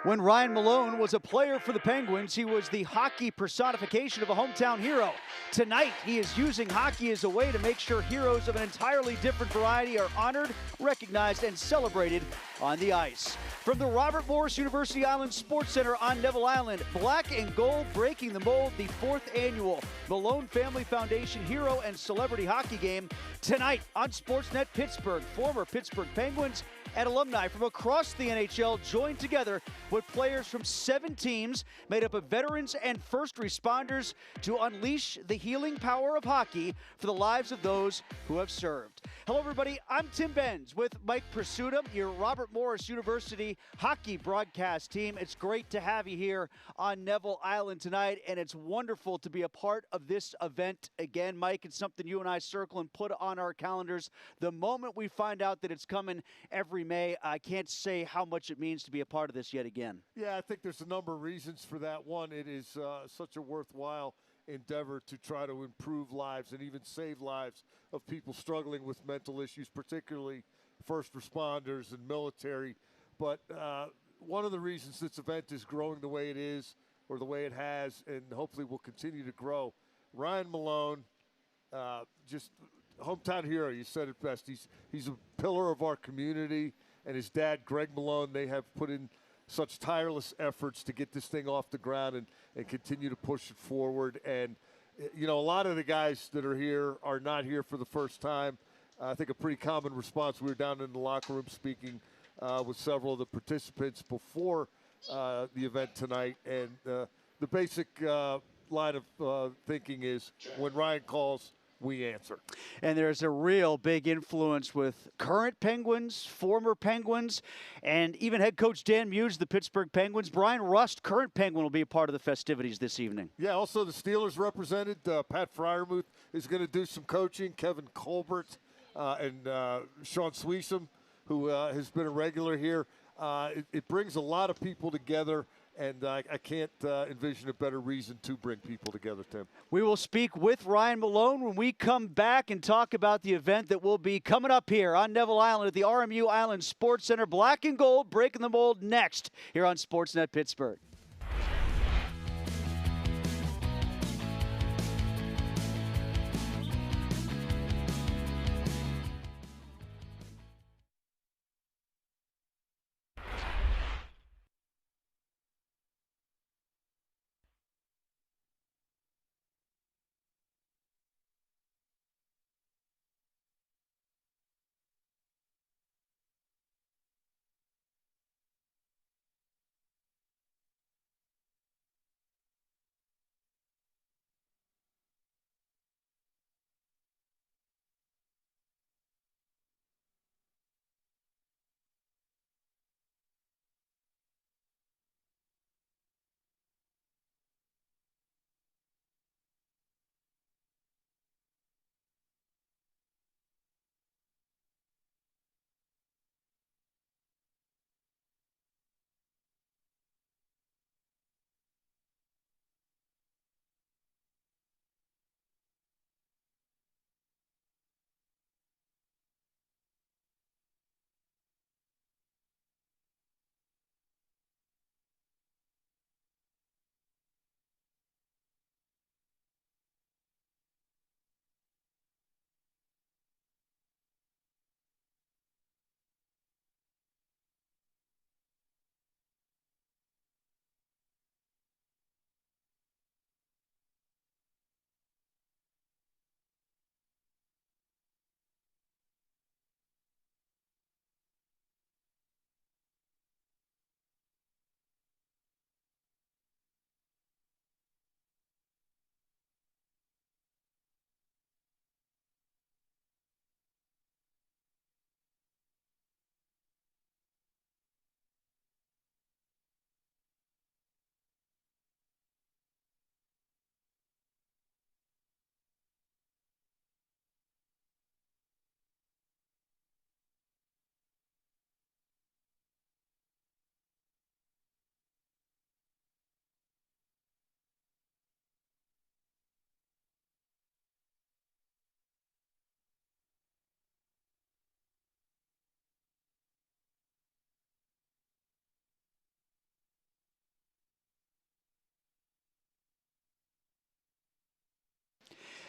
When Ryan Malone was a player for the Penguins, he was the hockey personification of a hometown hero. Tonight, he is using hockey as a way to make sure heroes of an entirely different variety are honored, recognized, and celebrated on the ice. From the Robert Morris University Island Sports Center on Neville Island, black and gold breaking the mold, the 4th annual Malone Family Foundation Hero and Celebrity Hockey Game. Tonight on Sportsnet Pittsburgh, former Pittsburgh Penguins and alumni from across the NHL joined together with players from 7 teams made up of veterans and first responders to unleash the healing power of hockey for the lives of those who have served. Hello, everybody. I'm Tim Benz with Mike Pursuta, your Robert Morris University hockey broadcast team. It's great to have you here on Neville Island tonight, and it's wonderful to be a part of this event again. Mike, it's something you and I circle and put on our calendars the moment we find out that it's coming every May. I can't say how much it means to be a part of this yet again. Yeah, I think there's a number of reasons for that. One, it is such a worthwhile endeavor to try to improve lives and even save lives of people struggling with mental issues, particularly first responders and military. But one of the reasons this event is growing the way it is, or the way it has, and hopefully will continue to grow, Ryan Malone, just hometown hero. You said it best. He's a pillar of our community, and his dad, Greg Malone, they have put in such tireless efforts to get this thing off the ground and continue to push it forward. And, you know, a lot of the guys that are here are not here for the first time. I think a pretty common response, we were down in the locker room speaking with several of the participants before the event tonight, and the basic line of thinking is when Ryan calls, we answer. And there's a real big influence with current Penguins, former Penguins, and even head coach Dan Muse, the Pittsburgh Penguins. Brian Rust, current Penguin, will be a part of the festivities this evening. Yeah, also the Steelers represented. Pat Fryermuth is going to do some coaching. Kevin Colbert and Sean Sweesham, who has been a regular here. It brings a lot of people together. And I can't envision a better reason to bring people together, Tim. We will speak with Ryan Malone when we come back and talk about the event that will be coming up here on Neville Island at the RMU Island Sports Center. Black and gold, breaking the mold next here on Sportsnet Pittsburgh.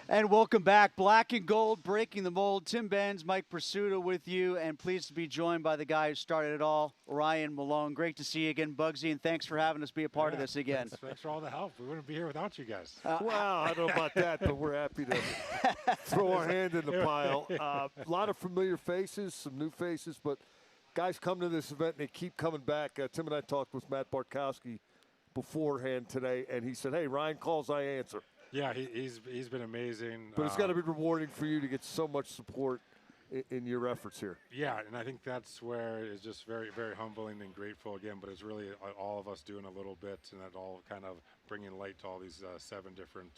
And welcome back. Black and Gold, Breaking the Mold. Tim Benz, Mike Pursuta with you, and pleased to be joined by the guy who started it all, Ryan Malone. Great to see you again, Bugsy, and thanks for having us be a part of this again. Thanks for all the help. We wouldn't be here without you guys. Well, I don't know about that, but we're happy to throw our hand in the pile. A lot of familiar faces, some new faces, but guys come to this event and they keep coming back. Tim and I talked with Matt Bartkowski beforehand today, and he said, hey, Ryan calls, I answer. Yeah, he's been amazing. But it's got to be rewarding for you to get so much support in your efforts here. Yeah, and I think that's where it's just very, very humbling and grateful again, but it's really all of us doing a little bit, and that all kind of bringing light to all these 7 different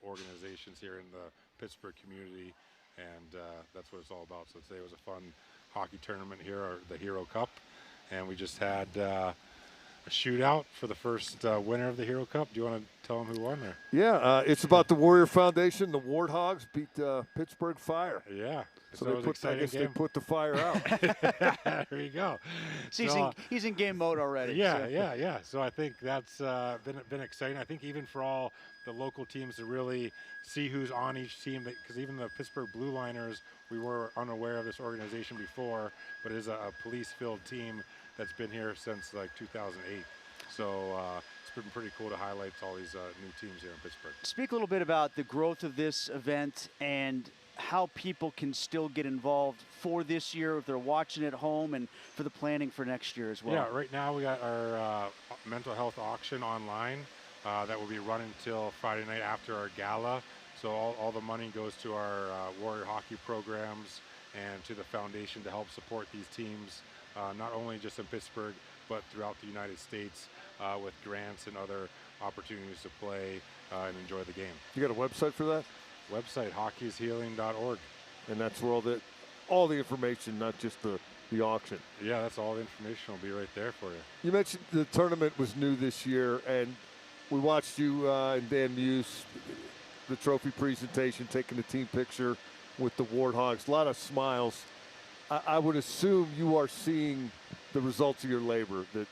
organizations here in the Pittsburgh community, and that's what it's all about. So today was a fun hockey tournament here, the Hero Cup, and we just had a shootout for the first winner of the Hero Cup. Do you want to tell them who won there? Yeah, it's about the Warrior Foundation. The Warthogs beat Pittsburgh Fire. Yeah. So they put the fire out. There you go. So he's in game mode already. Yeah, yeah. So I think that's been exciting. I think even for all the local teams to really see who's on each team, because even the Pittsburgh Blue Liners, we were unaware of this organization before, but it is a police-filled team that's been here since like 2008. So it's been pretty cool to highlight all these new teams here in Pittsburgh. Speak a little bit about the growth of this event and how people can still get involved for this year if they're watching at home, and for the planning for next year as well. Yeah, right now we got our mental health auction online that will be running until Friday night after our gala. So all the money goes to our Warrior hockey programs and to the foundation to help support these teams, not only just in Pittsburgh, but throughout the United States with grants and other opportunities to play and enjoy the game. You got a website for that? Website, hockeyishealing.org. And that's where all the information, not just the auction. Yeah, that's all the information will be right there for you. You mentioned the tournament was new this year, and we watched you and Dan Muse, the trophy presentation, taking the team picture with the Warthogs. A lot of smiles. I would assume you are seeing the results of your labor, that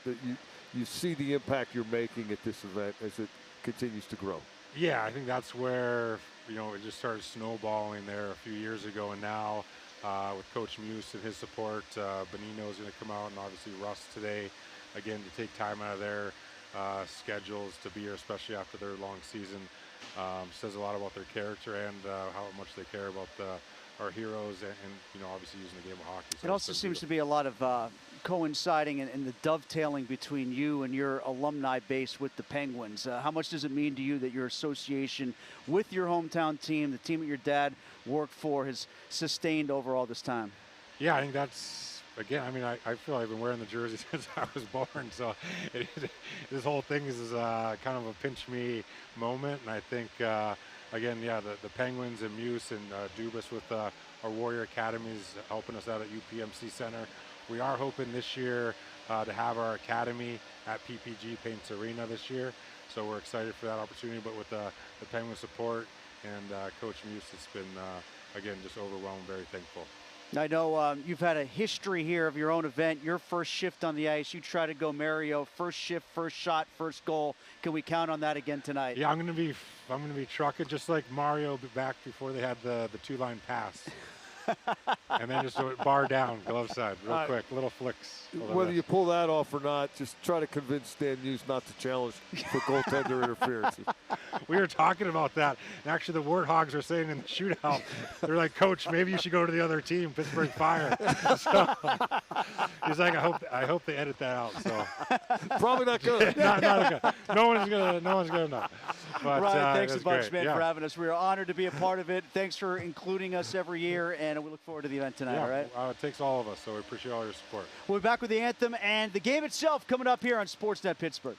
you see the impact you're making at this event as it continues to grow. Yeah, I think that's where, it just started snowballing there a few years ago, and now with Coach Muse and his support, Benino is going to come out, and obviously Russ today, again, to take time out of their schedules to be here, especially after their long season. Says a lot about their character and how much they care about our heroes and obviously using the game of hockey. So it also seems to be a lot of coinciding and the dovetailing between you and your alumni base with the Penguins. How much does it mean to you that your association with your hometown team, the team that your dad worked for, has sustained over all this time? Yeah, I think that's, again, I mean, I feel I've been wearing the jersey since I was born, so this whole thing is kind of a pinch me moment, and I think, again, yeah, the Penguins and Muse and Dubas with our Warrior Academies helping us out at UPMC Center. We are hoping this year to have our academy at PPG Paints Arena this year, so we're excited for that opportunity. But with the Penguin support and Coach Muse, it's been, again, just overwhelmed, very thankful. I know you've had a history here of your own event. Your first shift on the ice, you try to go Mario, first shift, first shot, first goal. Can we count on that again tonight? Yeah, I'm gonna be trucking just like Mario back before they had the 2-line pass. And then just bar down, glove side, real quick, little flicks. Whether you pull that off or not, just try to convince Dan Muse not to challenge for goaltender interference. We were talking about that. And actually, the Warthogs were saying in the shootout, they're like, Coach, maybe you should go to the other team, Pittsburgh Fire. So he's like, I hope they edit that out. So probably not good. not good. No one's gonna know. But, Ryan, thanks a bunch, great. man, for having us. We are honored to be a part of it. Thanks for including us every year, and we look forward to the event tonight. All right. It takes all of us, so we appreciate all your support. We'll be back with the anthem and the game itself coming up here on Sportsnet Pittsburgh.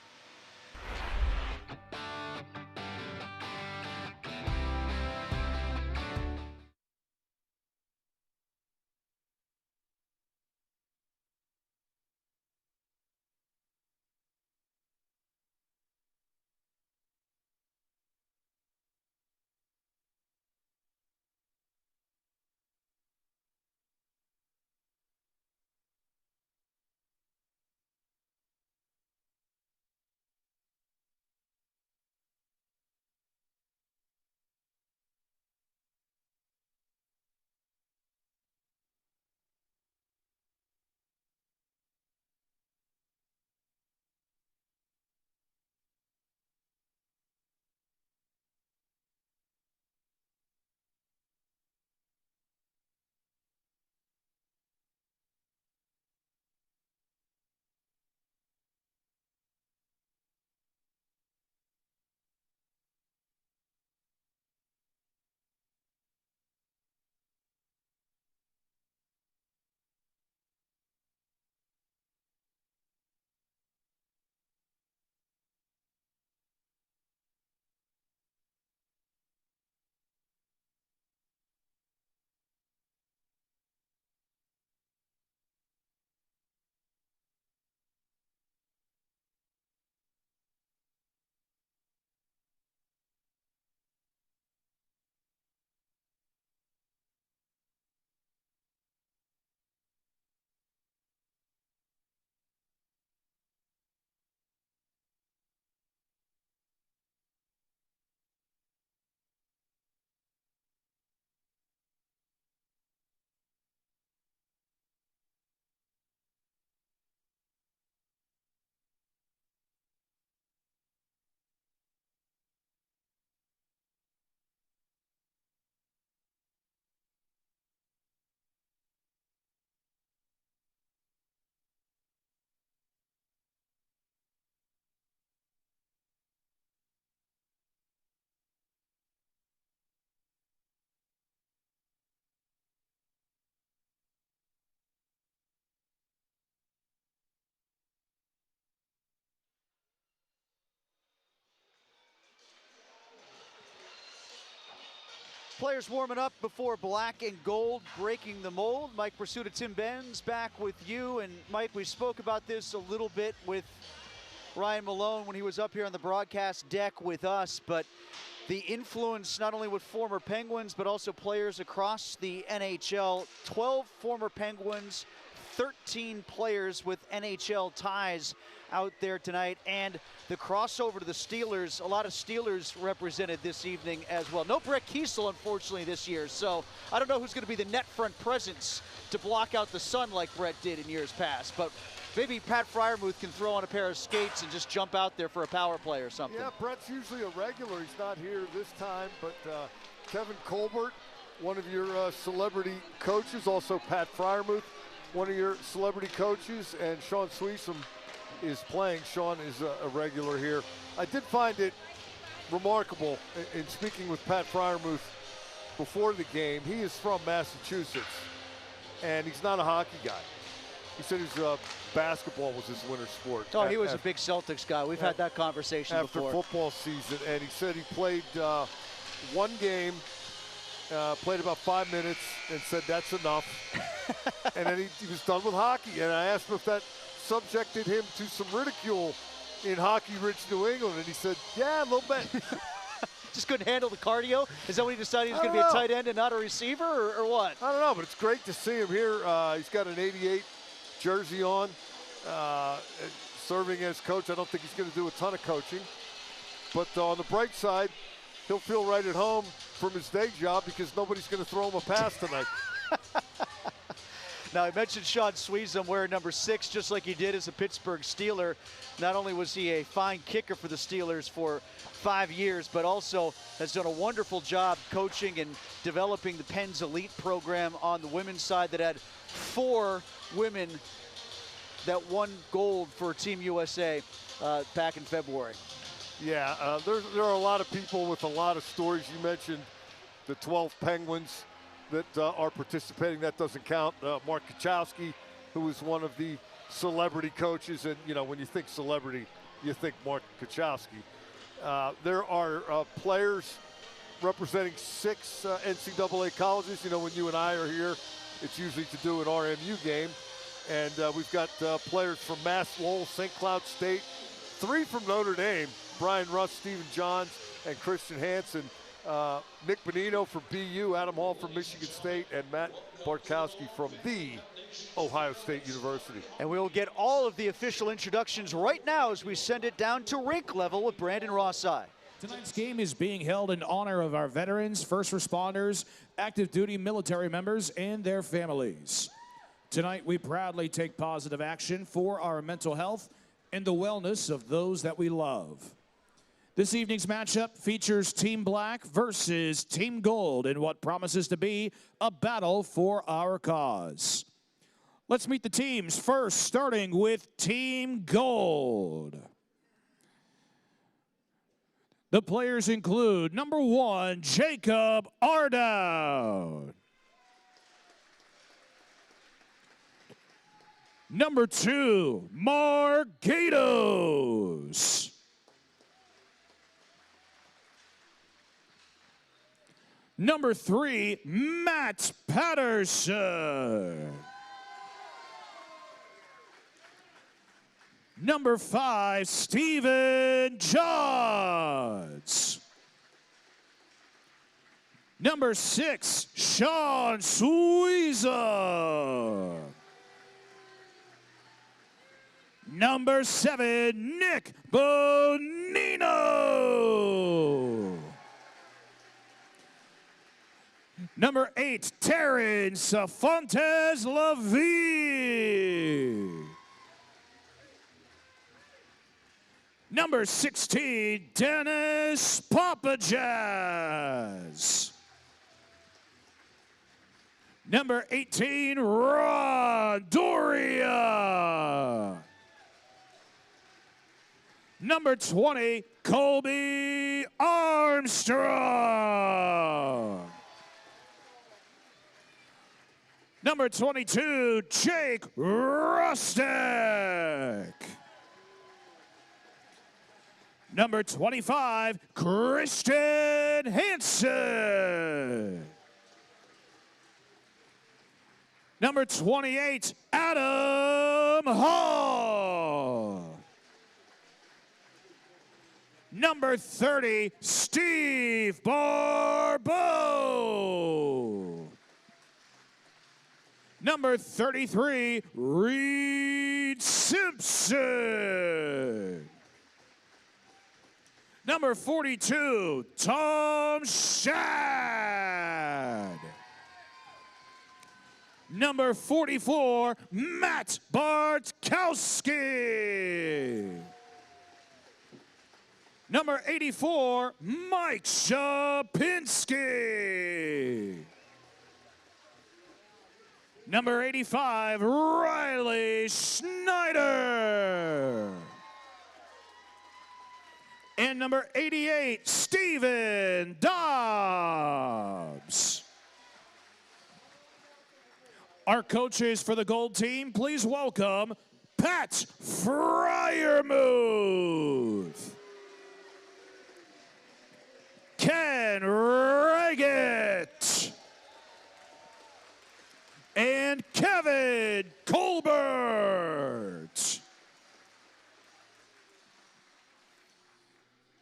Players warming up before black and gold breaking the mold. Mike Pursuta, Tim Benz back with you. And Mike, we spoke about this a little bit with Ryan Malone when he was up here on the broadcast deck with us, but the influence not only with former Penguins, but also players across the NHL. 12 former Penguins, 13 players with NHL ties out there tonight, and the crossover to the Steelers, a lot of Steelers represented this evening as well. No Brett Kiesel, unfortunately, this year, so I don't know who's going to be the net front presence to block out the sun like Brett did in years past, but maybe Pat Freiermuth can throw on a pair of skates and just jump out there for a power play or something. Yeah, Brett's usually a regular. He's not here this time, but Kevin Colbert, one of your celebrity coaches, also Pat Freiermuth, one of your celebrity coaches, and Sean Sweesham is playing. Sean is a regular here. I did find it remarkable in speaking with Pat Freiermuth before the game. He is from Massachusetts, and he's not a hockey guy. He said his basketball was his winter sport. Oh, he was a big Celtics guy. We've had that conversation after before. Football season, and he said he played one game, played about 5 minutes, and said that's enough. And then he was done with hockey. And I asked him if that subjected him to some ridicule in hockey-rich New England, and he said, yeah, a little bit. Just couldn't handle the cardio? Is that when he decided he was going to be a tight end and not a receiver, or what? I don't know, but it's great to see him here. He's got an 88 jersey on, serving as coach. I don't think he's going to do a ton of coaching. But on the bright side, he'll feel right at home from his day job because nobody's going to throw him a pass tonight. Now, I mentioned Sean Sweesham wearing number 6, just like he did as a Pittsburgh Steeler. Not only was he a fine kicker for the Steelers for 5 years, but also has done a wonderful job coaching and developing the Pens Elite program on the women's side that had 4 women that won gold for Team USA back in February. Yeah, there are a lot of people with a lot of stories. You mentioned the 12 Penguins that are participating. That doesn't count. Mark Kachowski, who is one of the celebrity coaches, and you know, when you think celebrity, you think Mark Kachowski. There are players representing 6 NCAA colleges. You know, when you and I are here, it's usually to do an RMU game. And we've got players from Mass, Lowell, St. Cloud State, 3 from Notre Dame, Brian Russ, Stephen Johns, and Christian Hansen. Nick Bonino from BU, Adam Hall from Michigan State, and Matt Bartkowski from the Ohio State University. And we'll get all of the official introductions right now as we send it down to rink level with Brandon Rossai. Tonight's game is being held in honor of our veterans, first responders, active duty military members, and their families. Tonight, we proudly take positive action for our mental health and the wellness of those that we love. This evening's matchup features Team Black versus Team Gold in what promises to be a battle for our cause. Let's meet the teams first, starting with Team Gold. The players include number 1, Jacob Ardout. Number 2, Mark Gatos. Number 3, Matt Patterson. Number 5, Steven Johns. Number 6, Sean Sweesham. Number 7, Nick Bonino. Number 8, Terrence Fontes Lavie. Number 16, Dennis Papajaz. Number 18, Ron Doria. Number 20, Colby Armstrong. Number 22, Jake Rustic. Number 25, Christian Hansen. Number 28, Adam Hall. Number 30, Steve Barbeau. Number 33, Reed Simpson. Number 42, Tom Shad. Number 44, Matt Bartkowski. Number 84, Mike Shapinski. Number 85, Riley Schneider. And number 88, Steven Dobbs. Our coaches for the gold team, please welcome Pat Fryermuth, Ken Reggett, and Kevin Colbert.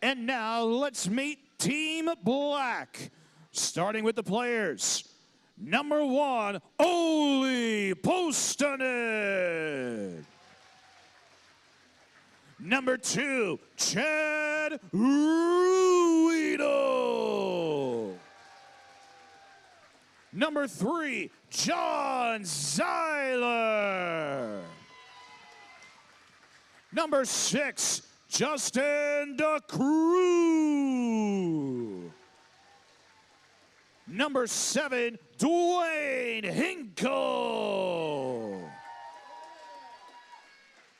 And now let's meet Team Black, starting with the players. Number 1, Oli Postanen. Number 2, Chad Ruido. Number 3, John Zeiler. Number 6, Justin DeCruz. Number 7, Dwayne Hinkle.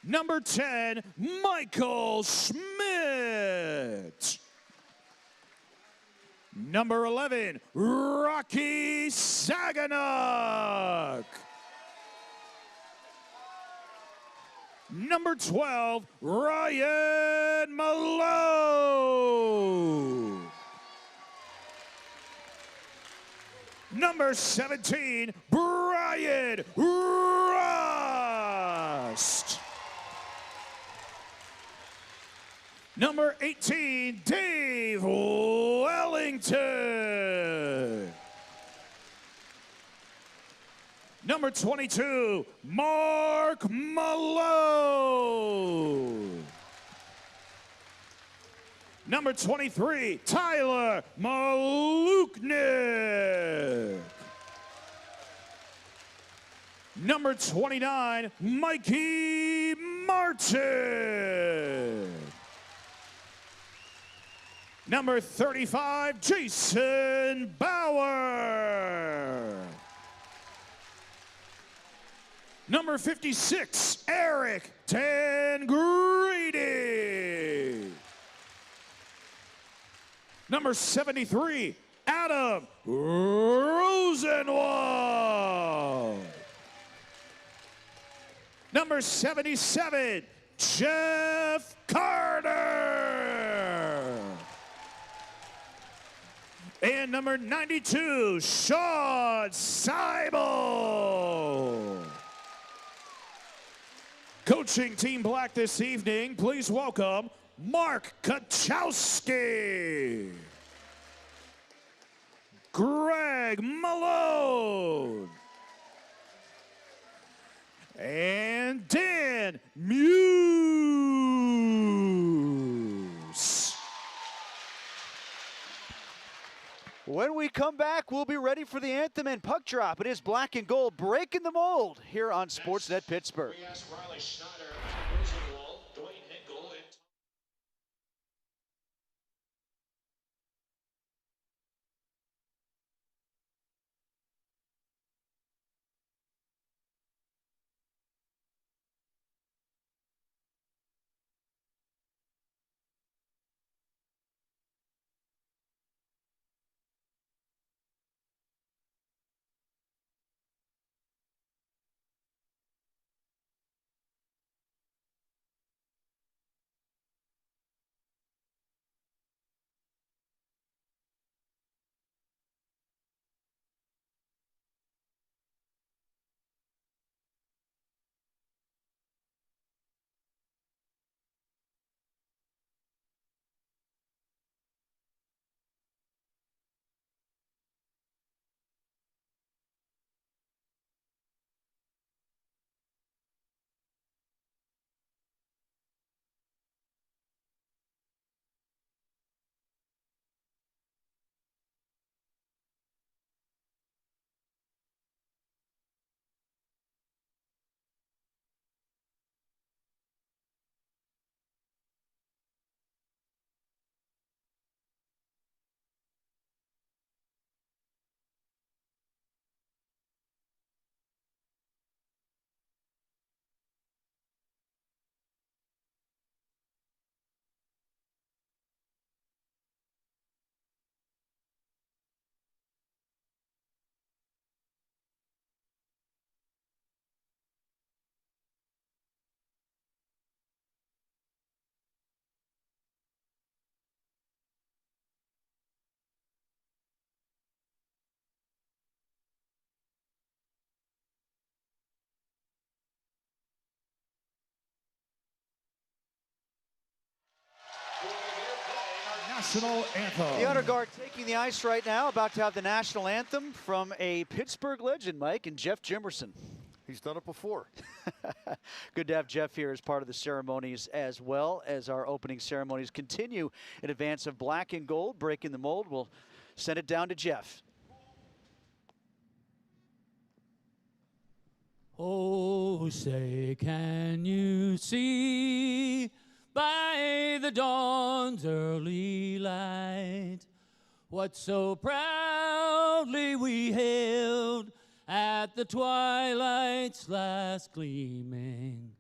Number 10, Michael Schmidt. Number 11, Rocky Saganuk. Number 12, Ryan Malone. Number 17, Brian Rust. Number 18, Dave Wellington. Number 22, Mark Malone. Number 23, Tyler Maluknik. Number 29, Mikey Martin. Number 35, Jason Bauer. Number 56, Eric Tangredi. Number 73, Adam Rosenwald. Number 77, Jeff Carter. And number 92, Sean Seibel. Coaching Team Black this evening, please welcome Mark Kachowski, Greg Malone, and Dan Muse. When we come back, we'll be ready for the anthem and puck drop. It is Black and Gold breaking the mold here on Sportsnet Pittsburgh. We asked Riley Schneider. national anthem. The honor guard taking the ice right now, about to have the national anthem from a Pittsburgh legend, Mike, and Jeff Jimerson. He's done it before. Good to have Jeff here as part of the ceremonies, as well as our opening ceremonies continue in advance of black and gold, breaking the mold. We'll send it down to Jeff. Oh, say, can you see by the dawn's early light what so proudly we hailed at the twilight's last gleaming,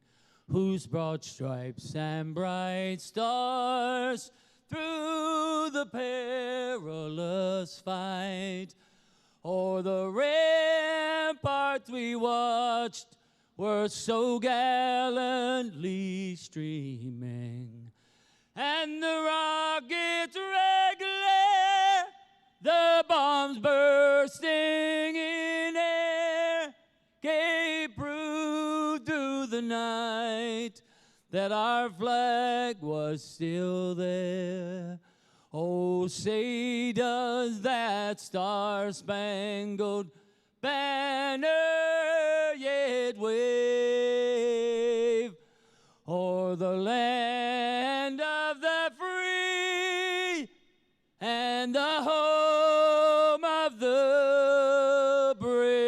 whose broad stripes and bright stars through the perilous fight o'er the ramparts we watched were so gallantly streaming, and the rockets regular, the bombs bursting in air, gave proof through the night that our flag was still there. Oh, say does that star-spangled banner yet wave o'er the land of the free and the home of the brave?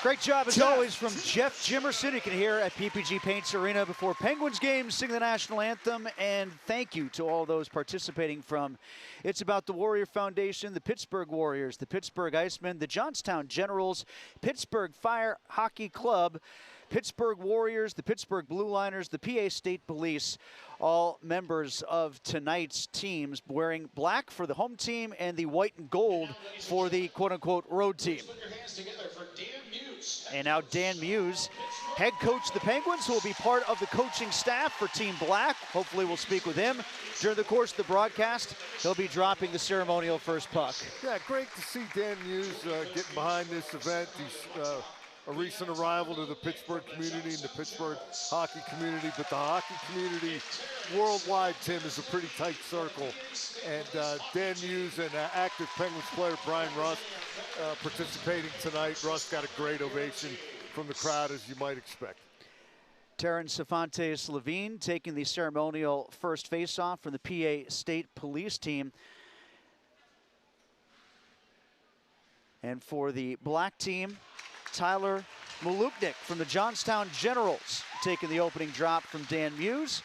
Great job, as always, from Jeff Jimerson. You can hear at PPG Paints Arena before Penguins games sing the national anthem. And thank you to all those participating from It's About the Warrior Foundation, the Pittsburgh Warriors, the Pittsburgh Icemen, the Johnstown Generals, Pittsburgh Fire Hockey Club, Pittsburgh Warriors, the Pittsburgh Blue Liners, the PA State Police, all members of tonight's teams wearing black for the home team and the white and gold for the quote-unquote road team. And now Dan Muse, head coach of the Penguins, who will be part of the coaching staff for Team Black. Hopefully we'll speak with him during the course of the broadcast. He'll be dropping the ceremonial first puck. Yeah, great to see Dan Muse getting behind this event. He's a recent arrival to the Pittsburgh community and the Pittsburgh hockey community, but the hockey community worldwide, Tim, is a pretty tight circle. And Dan Muse and active Penguins player Brian Rust participating tonight. Rust got a great ovation from the crowd, as you might expect. Terrence Cefantes Levine taking the ceremonial first face-off from the PA State Police team. And for the black team, Tyler Maluknik from the Johnstown Generals taking the opening drop from Dan Muse.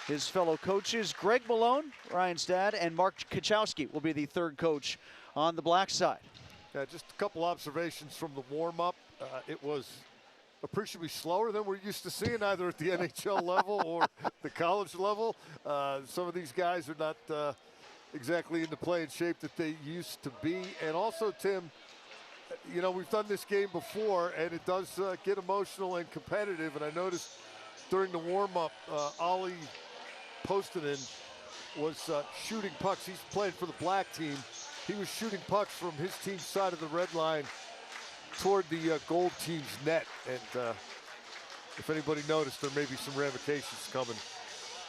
His fellow coaches, Greg Malone, Ryan's dad, and Mark Kachowski will be the third coach on the black side. Yeah, just a couple observations from the warm-up. It was appreciably slower than we're used to seeing, either at the NHL level or the college level. Some of these guys are not exactly in the playing shape that they used to be. And also, Tim, you know, we've done this game before, and it does get emotional and competitive. And I noticed during the warm-up, Ollie Postinen was shooting pucks. He's playing for the black team. He was shooting pucks from his team's side of the red line toward the gold team's net. And if anybody noticed, there may be some ramifications coming.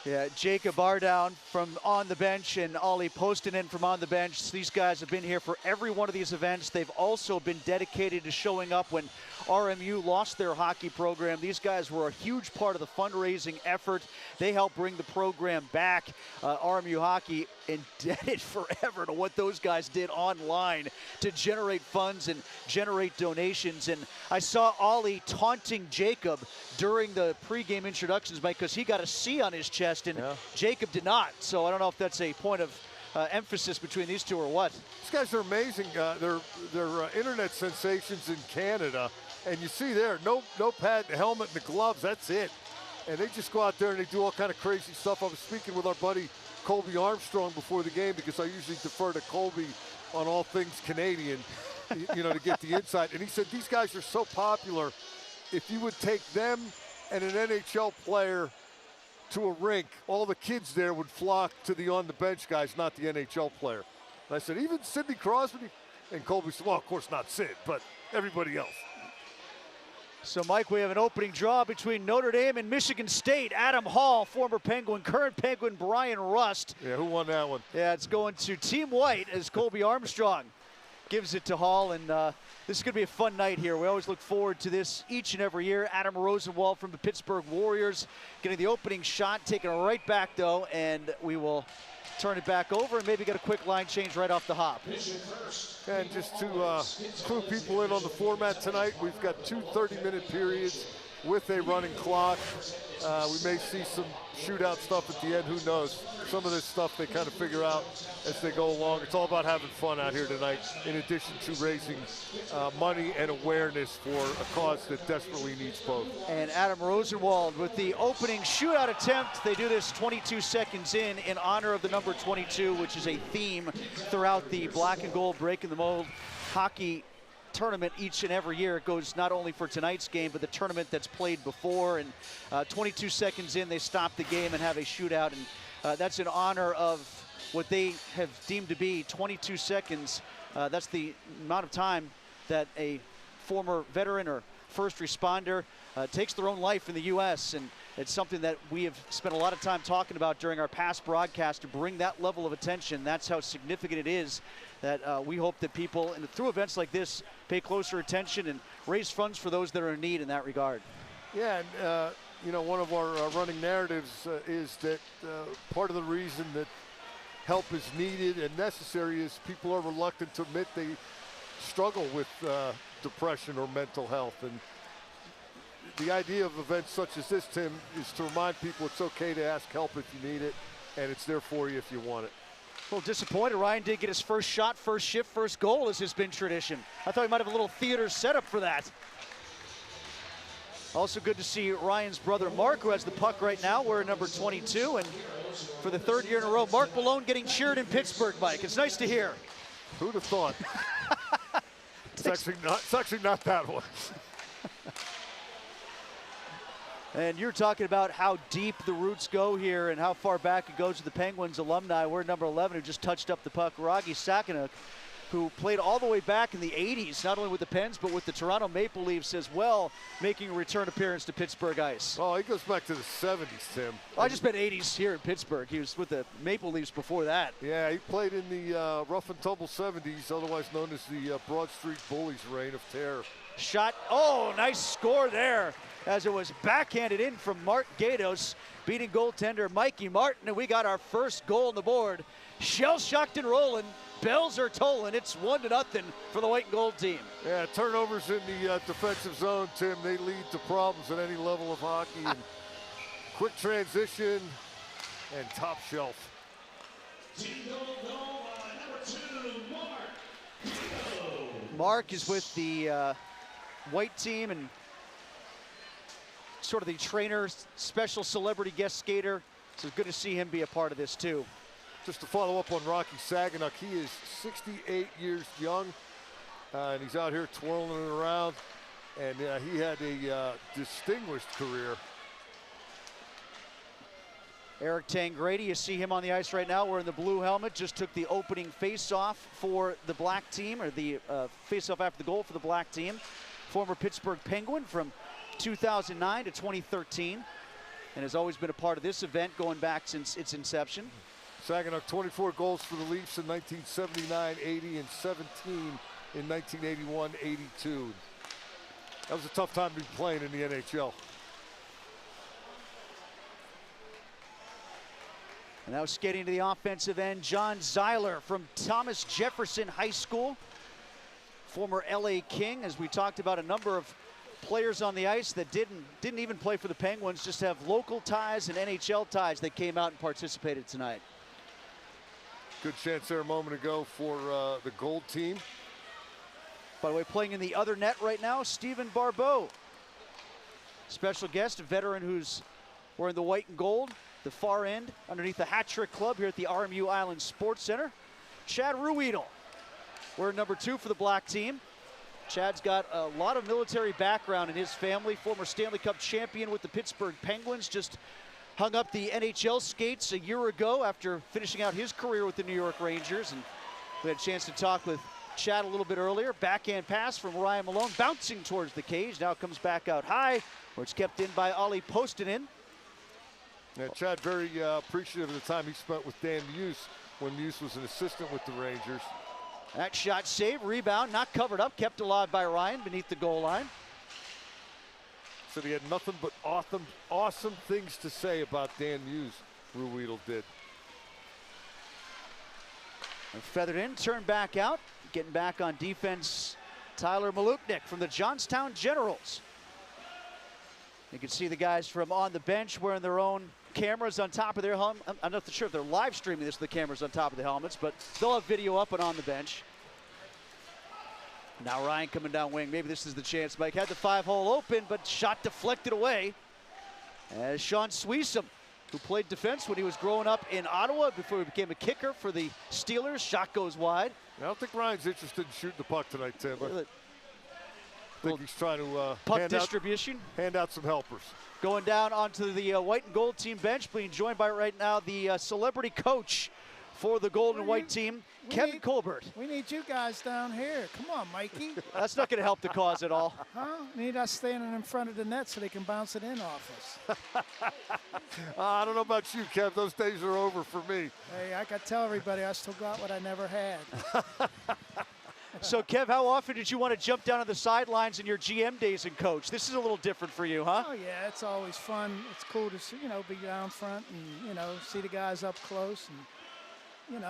Yeah, Jacob Ardown from on the bench and Ollie Postinen from on the bench. These guys have been here for every one of these events. They've also been dedicated to showing up when RMU lost their hockey program. These guys were a huge part of the fundraising effort. They helped bring the program back. RMU hockey indebted forever to what those guys did online to generate funds and generate donations. And I saw Ollie taunting Jacob during the pregame introductions, Mike, because he got a C on his chest and Jacob did not. So I don't know if that's a point of emphasis between these two or what. These guys are amazing. They're internet sensations in Canada. And you see there, no pad, the helmet, and the gloves, that's it. And they just go out there and they do all kind of crazy stuff. I was speaking with our buddy Colby Armstrong before the game because I usually defer to Colby on all things Canadian, you know, to get the insight. And he said these guys are so popular, if you would take them and an NHL player to a rink, all the kids there would flock to the on-the-bench guys, not the NHL player. And I said, even Sidney Crosby? And Colby said, well, of course not Sid, but everybody else. So, Mike, we have an opening draw between Notre Dame and Michigan State. Adam Hall, former Penguin, current Penguin Brian Rust. Yeah, who won that one? Yeah, it's going to Team White as Colby Armstrong gives it to Hall. And this is going to be a fun night here. We always look forward to this each and every year. Adam Rosenwald from the Pittsburgh Warriors getting the opening shot, taking it right back, though, and we will turn it back over and maybe get a quick line change right off the hop. And just to clue people in on the format tonight, we've got 2 30-minute periods with a running clock. We may see some shootout stuff at the end, who knows. Some of this stuff they kind of figure out as they go along. It's all about having fun out here tonight, in addition to raising money and awareness for a cause that desperately needs both. And Adam Rosenwald with the opening shootout attempt. They do this 22 seconds in honor of the number 22, which is a theme throughout the black and gold breaking the mold hockey tournament each and every year. It goes not only for tonight's game, but the tournament that's played before. And 22 seconds in, they stop the game and have a shootout. And that's in honor of what they have deemed to be 22 seconds. That's the amount of time that a former veteran or first responder takes their own life in the U.S. And it's something that we have spent a lot of time talking about during our past broadcast to bring that level of attention. That's how significant it is that we hope that people, and through events like this, pay closer attention and raise funds for those that are in need in that regard. Yeah, and you know, one of our running narratives is that part of the reason that help is needed and necessary is people are reluctant to admit they struggle with depression or mental health. And the idea of events such as this, Tim, is to remind people it's okay to ask help if you need it, and it's there for you if you want it. A little disappointed. Ryan did get his first shot, first shift, first goal, as has been tradition. I thought he might have a little theater setup for that. Also good to see Ryan's brother Mark, who has the puck right now, wearing number 22. And for the 3rd year in a row, Mark Malone getting cheered in Pittsburgh, Mike. It's nice to hear. Who'd have thought? It's actually not that one. And you're talking about how deep the roots go here and how far back it goes to the Penguins alumni. We're number 11 who just touched up the puck, Ragi Sakinuk, who played all the way back in the 80s, not only with the Pens, but with the Toronto Maple Leafs as well, making a return appearance to Pittsburgh ice. Oh, he goes back to the 70s, Tim. I just meant 80s here in Pittsburgh. He was with the Maple Leafs before that. Yeah, he played in the rough and tumble 70s, otherwise known as the Broad Street Bullies' reign of terror. Shot, oh, nice score there, as it was backhanded in from Mark Gatos, beating goaltender Mikey Martin, and we got our first goal on the board. Shell-shocked and rolling, bells are tolling. It's 1-0 for the white and gold team. Yeah, turnovers in the defensive zone, Tim, they lead to problems at any level of hockey. And quick transition and top shelf. Mark is with the white team and sort of the trainer, special celebrity guest skater. So it's good to see him be a part of this too. Just to follow up on Rocky Saganuk, he is 68 years young, and he's out here twirling it around, and he had a distinguished career. Eric Tangradi, you see him on the ice right now wearing the blue helmet, just took the opening face-off for the black team, or the face-off after the goal for the black team. Former Pittsburgh Penguin from 2009 to 2013, and has always been a part of this event going back since its inception. Saganuk, 24 goals for the Leafs in 1979-80 and 17 in 1981-82. That was a tough time to be playing in the NHL. And now skating to the offensive end, John Zeiler from Thomas Jefferson High School, former LA King, as we talked about a number of players on the ice that didn't even play for the Penguins, just have local ties and NHL ties that came out and participated tonight. Good chance there a moment ago for the gold team. By the way, playing in the other net right now, Stephen Barbeau. Special guest, a veteran who's wearing the white and gold, the far end, underneath the Hat Trick Club here at the RMU Island Sports Center. Chad Ruedel, wearing number 2 for the black team. Chad's got a lot of military background in his family, former Stanley Cup champion with the Pittsburgh Penguins, just hung up the NHL skates a year ago after finishing out his career with the New York Rangers. And we had a chance to talk with chat a little bit earlier. Backhand pass from Ryan Malone, bouncing towards the cage. Now comes back out high, where it's kept in by Ollie Postinen. Yeah, Chad very appreciative of the time he spent with Dan Muse when Muse was an assistant with the Rangers. That shot saved, rebound, not covered up, kept alive by Ryan beneath the goal line. So he had nothing but awesome things to say about Dan Muse, Ruedel did. And feathered in, turned back out. Getting back on defense, Tyler Maluknik from the Johnstown Generals. You can see the guys from on the bench wearing their own cameras on top of their helmet. I'm not sure if they're live streaming this, the cameras on top of the helmets, but they'll have video up and on the bench. Now Ryan coming down wing. Maybe this is the chance. Mike had the 5-hole open, but shot deflected away. As Sean Sweesum, who played defense when he was growing up in Ottawa before he became a kicker for the Steelers. Shot goes wide. I don't think Ryan's interested in shooting the puck tonight, Tim. I think he's trying to puck distribution. Hand out some helpers. Going down onto the white and gold team bench, being joined by right now the celebrity coach for the gold and white team, Kevin Colbert. We need you guys down here. Come on, Mikey. That's not going to help the cause at all. Huh? Need us standing in front of the net so they can bounce it in off us. I don't know about you, Kev. Those days are over for me. Hey, I got to tell everybody I still got what I never had. So, Kev, how often did you want to jump down on the sidelines in your GM days and coach? This is a little different for you, huh? Oh, yeah, it's always fun. It's cool to see, be down front and, see the guys up close. And,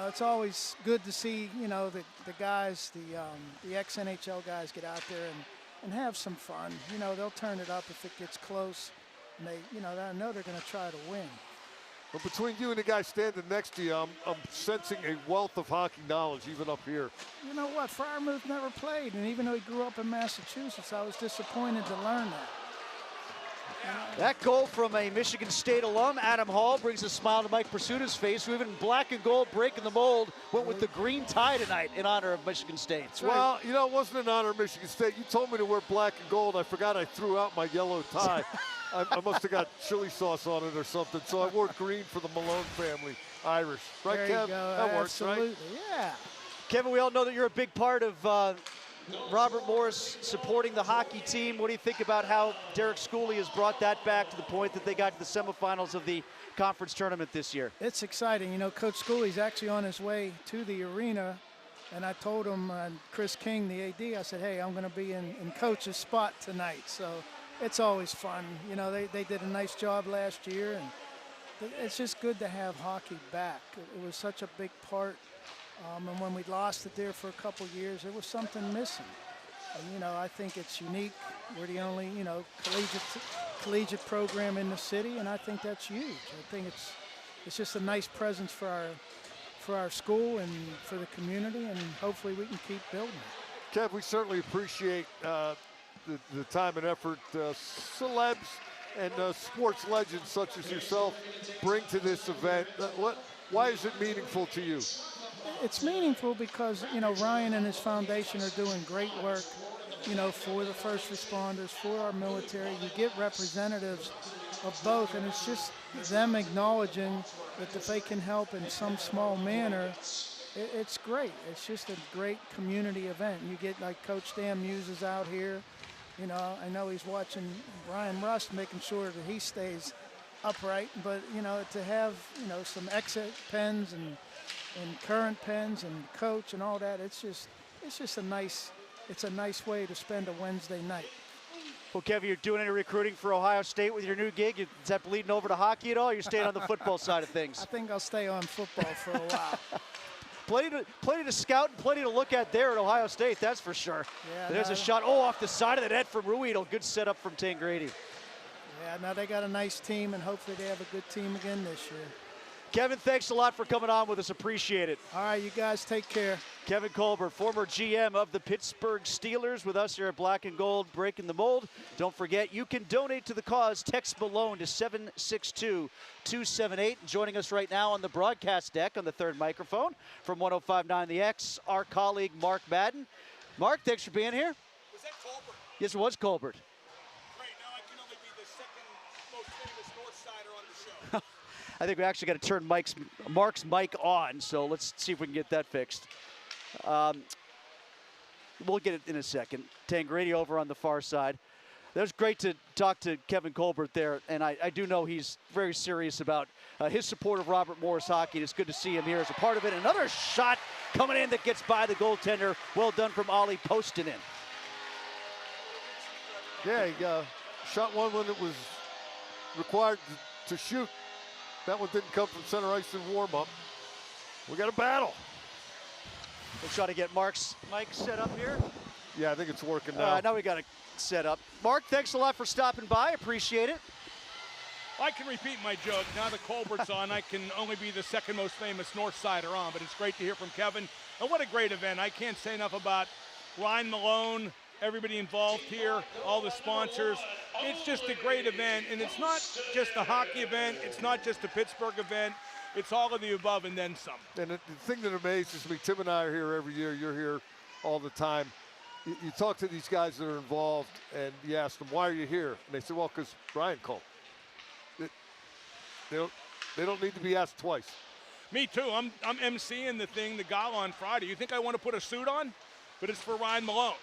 it's always good to see, the guys, the ex-NHL guys get out there and have some fun. They'll turn it up if it gets close. And they, I know they're going to try to win. Well, between you and the guy standing next to you, I'm sensing a wealth of hockey knowledge, even up here. You know what? Fryermuth never played, and even though he grew up in Massachusetts, I was disappointed to learn that. That goal from a Michigan State alum, Adam Hall, brings a smile to Mike Pursuita's face, who even black and gold breaking the mold went with the green tie tonight in honor of Michigan State. Well, it wasn't in honor of Michigan State. You told me to wear black and gold. I forgot I threw out my yellow tie. I must have got chili sauce on it or something, so I wore green for the Malone family, Irish. Right, there Kev? You go. That works, Absolutely. right? Yeah. Kevin, we all know that you're a big part of Robert Morris supporting the hockey team. What do you think about how Derek Schooley has brought that back to the point that they got to the semifinals of the conference tournament this year? It's exciting. Coach Schooley's actually on his way to the arena, and I told him, Chris King, the AD, I said, hey, I'm going to be in Coach's spot tonight. So it's always fun. They did a nice job last year, and it's just good to have hockey back. It was such a big part. And when we lost it there for a couple years, there was something missing. And, I think it's unique. We're the only, collegiate program in the city, and I think that's huge. I think it's just a nice presence for our school and for the community, and hopefully we can keep building it. Kev, we certainly appreciate the time and effort celebs and sports legends such as yourself bring to this event. Why is it meaningful to you? It's meaningful because, Ryan and his foundation are doing great work, for the first responders, for our military. You get representatives of both, and it's just them acknowledging that if they can help in some small manner, it's great. It's just a great community event. You get, like, Coach Dan Muse is out here. I know he's watching Brian Rust, making sure that he stays upright, but, to have, some exit pens and current pens and coach and all that, it's just a nice way to spend a Wednesday night. Well, Kevin, you're doing any recruiting for Ohio State with your new gig? Is that bleeding over to hockey at all? Or you're staying on the football side of things? I think I'll stay on football for a while. Plenty to scout and plenty to look at there at Ohio State, that's for sure. Yeah, there's a shot, off the side of the net from Ruedel. Good setup from Tangrady. Yeah, now they got a nice team, and hopefully they have a good team again this year. Kevin, thanks a lot for coming on with us. Appreciate it. All right, you guys take care. Kevin Colbert, former GM of the Pittsburgh Steelers, with us here at Black and Gold, breaking the mold. Don't forget, you can donate to the cause. Text Malone to 762-278. Joining us right now on the broadcast deck on the third microphone from 105.9 The X, our colleague Mark Madden. Mark, thanks for being here. Was that Colbert? Yes, it was Colbert. Great, now I can only be the second most famous North Sider on the show. I think we actually got to turn Mark's mic on, so let's see if we can get that fixed. We'll get it in a second. Tangradi over on the far side. That was great to talk to Kevin Colbert there, and I do know he's very serious about his support of Robert Morris hockey, and it's good to see him here as a part of it. Another shot coming in that gets by the goaltender. Well done from Ollie Poston in. Yeah, he shot one when it was required to shoot. That one didn't come from center ice in warm-up. We got a battle. We'll try to get Mark's mic set up here. Yeah, I think it's working now. Now we got it set up. Mark, thanks a lot for stopping by. Appreciate it. I can repeat my joke. Now that Colbert's on, I can only be the second most famous North Sider on, but it's great to hear from Kevin. And what a great event. I can't say enough about Ryan Malone, everybody involved here, all the sponsors. It's just a great event, and it's not just a hockey event. It's not just a Pittsburgh event. It's all of the above and then some. And the thing that amazes me, Tim and I are here every year. You're here all the time. You talk to these guys that are involved, and you ask them, why are you here? And they say, well, because Brian called. They don't need to be asked twice. Me too. I'm emceeing the thing, the gala on Friday. You think I want to put a suit on? But it's for Ryan Malone.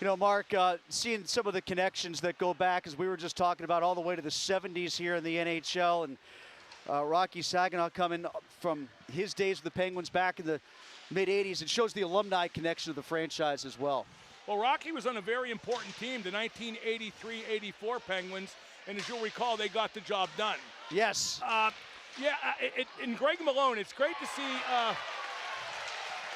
You know, Mark, seeing some of the connections that go back, as we were just talking about, all the way to the 70s here in the NHL, and Rocky Saginaw coming from his days with the Penguins back in the mid-'80s. It shows the alumni connection of the franchise as well. Well, Rocky was on a very important team, the 1983-84 Penguins, and as you'll recall, they got the job done. Yes. And Greg Malone, it's great to see.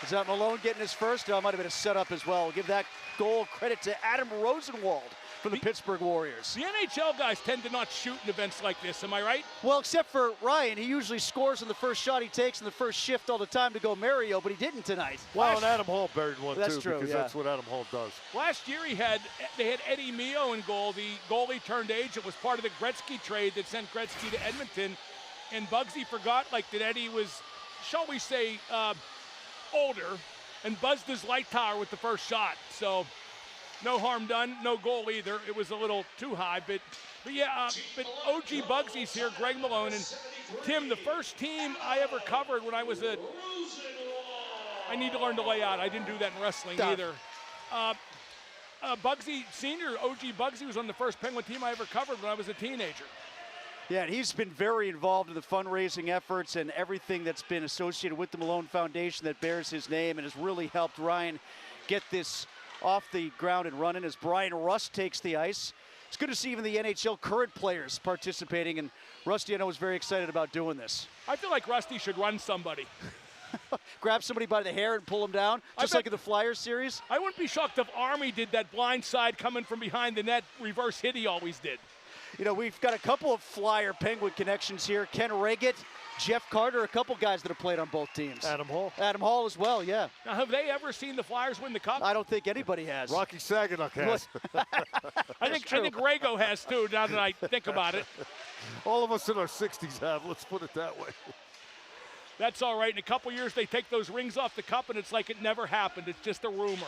Is that Malone getting his first? Might have been a setup as well. We'll give that goal credit to Adam Rosenwald from the Pittsburgh Warriors. The NHL guys tend to not shoot in events like this, am I right? Well, except for Ryan. He usually scores on the first shot he takes in the first shift all the time to go Mario, but he didn't tonight. Well, and Adam Hall buried one that's too, true, because that's what Adam Hall does. Last year they had Eddie Mio in goal. The goalie turned agent was part of the Gretzky trade that sent Gretzky to Edmonton. And Bugsy forgot that Eddie was, shall we say, older, and buzzed his light tower with the first shot. So no harm done, no goal either. It was a little too high, but but OG Bugsy's here, Greg Malone. And Tim, the first team I ever covered when I was I need to learn to lay out. I didn't do that in wrestling either. Bugsy Senior, OG Bugsy, was on the first Penguin team I ever covered when I was a teenager. Yeah, and he's been very involved in the fundraising efforts and everything that's been associated with the Malone Foundation that bears his name, and has really helped Ryan get this off the ground and running as Brian Rust takes the ice. It's good to see even the NHL current players participating, and Rusty, I know, was very excited about doing this. I feel like Rusty should run somebody. Grab somebody by the hair and pull them down, just like in the Flyers series? I wouldn't be shocked if Army did that blind side coming from behind the net reverse hit he always did. You know, we've got a couple of Flyer Penguin connections here. Ken Reggett, Jeff Carter, a couple guys that have played on both teams. Adam Hall. Adam Hall as well, yeah. Now, have they ever seen the Flyers win the Cup? I don't think anybody has. Rocky Saginaw has. I think Rago has too, now that I think about it. All of us in our 60s have, let's put it that way. That's all right. In a couple years, they take those rings off the cup, and it's like it never happened. It's just a rumor.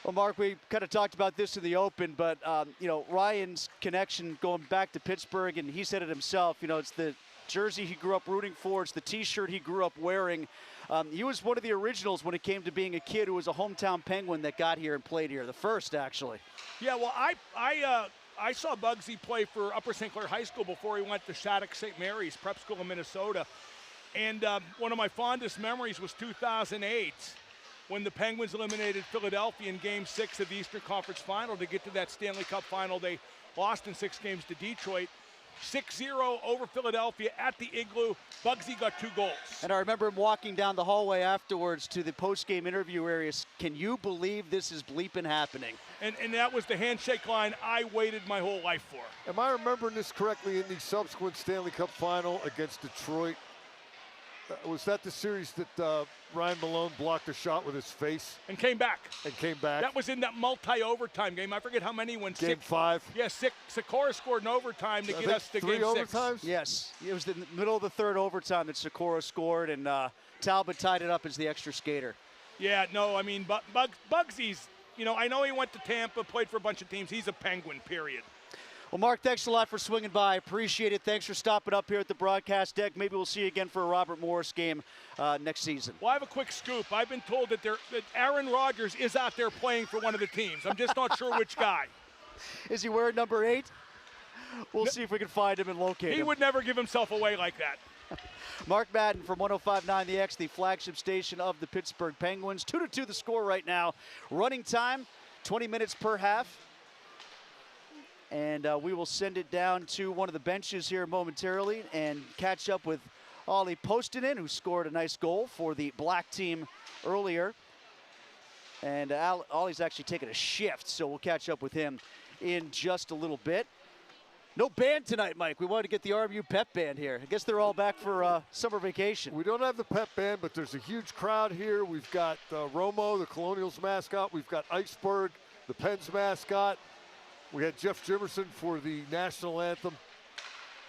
Well, Mark, we kind of talked about this in the open, but, you know, Ryan's connection going back to Pittsburgh, and he said it himself, you know, it's the jersey he grew up rooting for, it's the T-shirt he grew up wearing. He was one of the originals when it came to being a kid who was a hometown Penguin that got here and played here, the first, actually. Yeah, well, I saw Bugsy play for Upper St. Clair High School before he went to Shattuck St. Mary's Prep School in Minnesota. And one of my fondest memories was 2008. When the Penguins eliminated Philadelphia in Game 6 of the Eastern Conference Final to get to that Stanley Cup Final. They lost in 6 games to Detroit. 6-0 over Philadelphia at the Igloo. Bugsy got 2 goals. And I remember him walking down the hallway afterwards to the post-game interview areas. Can you believe this is bleeping happening? And that was the handshake line I waited my whole life for. Am I remembering this correctly? In the subsequent Stanley Cup Final against Detroit, was that the series that Ryan Malone blocked a shot with his face? And came back. That was in that multi-overtime game. I forget how many went. Game 5. Yeah, Sikora scored in overtime to get us to Game 6. 3 overtimes? Yes. It was the middle of the third overtime that Sikora scored, and Talbot tied it up as the extra skater. Yeah, no, I mean, Bugsy's, you know, I know he went to Tampa, played for a bunch of teams. He's a Penguin, period. Well, Mark, thanks a lot for swinging by. Appreciate it. Thanks for stopping up here at the broadcast deck. Maybe we'll see you again for a Robert Morris game next season. Well, I have a quick scoop. I've been told that Aaron Rodgers is out there playing for one of the teams. I'm just not sure which guy. Is he wearing number 8? We'll see if we can find him and locate him. He would never give himself away like that. Mark Madden from 105.9 The X, the flagship station of the Pittsburgh Penguins. 2-2 the score right now. Running time, 20 minutes per half. And we will send it down to one of the benches here momentarily and catch up with Ollie Postinen, who scored a nice goal for the black team earlier. And Ollie's actually taking a shift, so we'll catch up with him in just a little bit. No band tonight, Mike. We wanted to get the RMU pep band here. I guess they're all back for summer vacation. We don't have the pep band, but there's a huge crowd here. We've got Romo, the Colonials mascot. We've got Iceberg, the Pens mascot. We had Jeff Jimerson for the national anthem.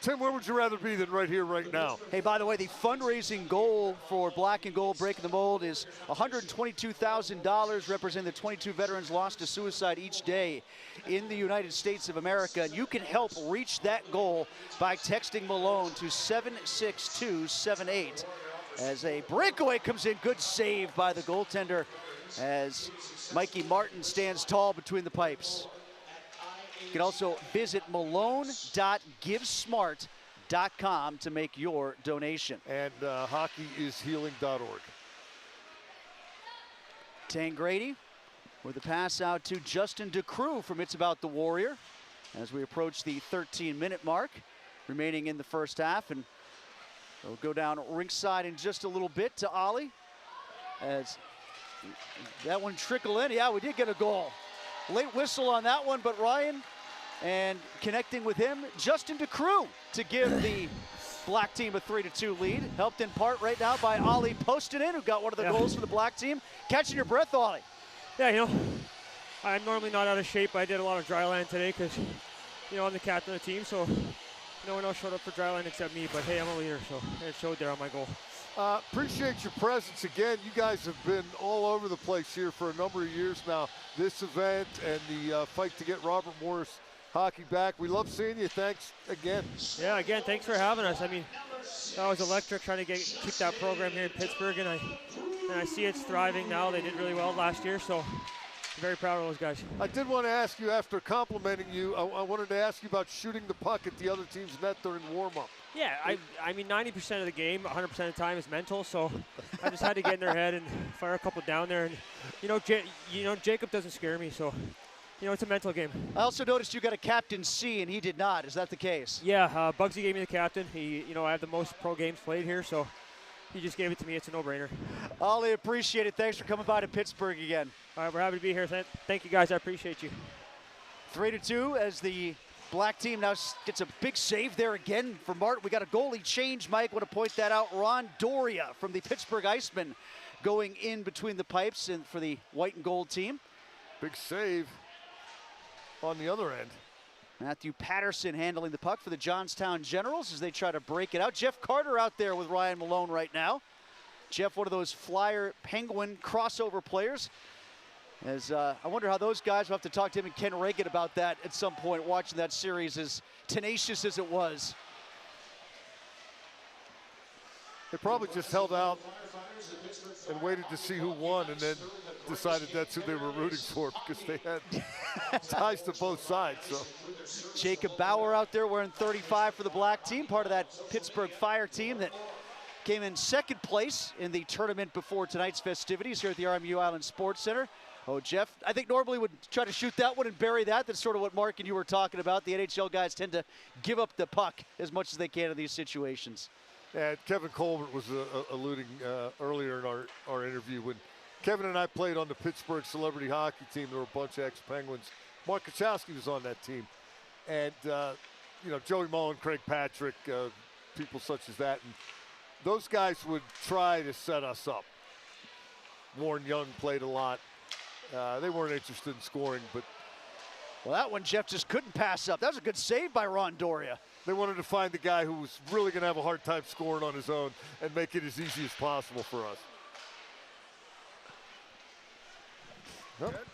Tim, where would you rather be than right here, right now? Hey, by the way, the fundraising goal for Black and Gold Breaking the Mold is $122,000, representing the 22 veterans lost to suicide each day in the United States of America. And you can help reach that goal by texting Malone to 76278. As a breakaway comes in, good save by the goaltender as Mikey Martin stands tall between the pipes. You can also visit malone.givesmart.com to make your donation. And hockeyishealing.org. Tangrady with the pass out to Justin DeCrue from It's About the Warrior as we approach the 13-minute mark remaining in the first half. And we'll go down rinkside in just a little bit to Ollie as that one trickle in. Yeah, we did get a goal. Late whistle on that one, but Ryan, and connecting with him, Justin DeCrue to give the black team a 3-2 lead. Helped in part right now by Ollie Postinen, who got one of the goals for the black team. Catching your breath, Ollie. Yeah, you know, I'm normally not out of shape. I did a lot of dry land today because, you know, I'm the captain of the team, so no one else showed up for dry land except me. But hey, I'm a leader, so it showed there on my goal. Appreciate your presence again. You guys have been all over the place here for a number of years now. This event and the fight to get Robert Morris hockey back. We love seeing you. Thanks again. Yeah, again, thanks for having us. I mean, that was electric trying to keep that program here in Pittsburgh, and I see it's thriving now. They did really well last year, so I'm very proud of those guys. I did want to ask you, after complimenting you, I wanted to ask you about shooting the puck at the other team's net during warm-up. Yeah, I mean, 90% of the game, 100% of the time is mental, so I just had to get in their head and fire a couple down there. And, you know, Jacob doesn't scare me, so, you know, it's a mental game. I also noticed you got a captain C, and he did not. Is that the case? Yeah, Bugsy gave me the captain. You know, I have the most pro games played here, so he just gave it to me. It's a no-brainer. Ollie, appreciate it. Thanks for coming by to Pittsburgh again. All right, we're happy to be here. Thank you, guys. I appreciate you. 3-2 as the black team now gets a big save there again for Martin. We got a goalie change, Mike. Want to point that out. Ron Doria from the Pittsburgh Icemen going in between the pipes and for the white and gold team. Big save on the other end. Matthew Patterson handling the puck for the Johnstown Generals as they try to break it out. Jeff Carter out there with Ryan Malone right now. Jeff, one of those Flyer Penguin crossover players. As I wonder how those guys will have to talk to him and Ken Reagan about that at some point, watching that series as tenacious as it was. They probably just held out and waited to see who won and then decided that's who they were rooting for because they had ties to both sides. So Jacob Bauer out there wearing 35 for the black team, part of that Pittsburgh Fire team that came in second place in the tournament before tonight's festivities here at the RMU Island Sports Center. Oh, Jeff, I think normally would try to shoot that one and bury that. That's sort of what Mark and you were talking about. The NHL guys tend to give up the puck as much as they can in these situations. And Kevin Colbert was alluding earlier in our interview when Kevin and I played on the Pittsburgh celebrity hockey team. There were a bunch of ex-Penguins. Mark Kachowski was on that team. And, you know, Joey Mullen, Craig Patrick, people such as that. And those guys would try to set us up. Warren Young played a lot. They weren't interested in scoring, but... Well, that one Jeff just couldn't pass up. That was a good save by Ron Doria. They wanted to find the guy who was really going to have a hard time scoring on his own and make it as easy as possible for us. Yep.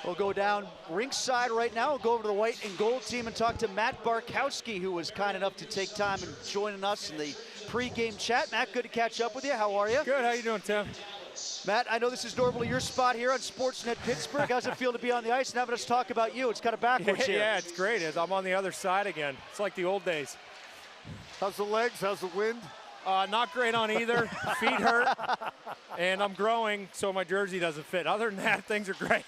We'll go down ringside right now. We'll go over to the white and gold team and talk to Matt Barkowski, who was kind enough to take time and joining us in the pre-game chat. Matt, good to catch up with you. How are you? Good. How you doing, Tim? Matt, I know this is normally your spot here on Sportsnet Pittsburgh. How's it feel to be on the ice and having us talk about you? It's kind of backwards here. Yeah, it's great. I'm on the other side again. It's like the old days. How's the legs? How's the wind? Not great on either. Feet hurt, and I'm growing, so my jersey doesn't fit. Other than that, things are great.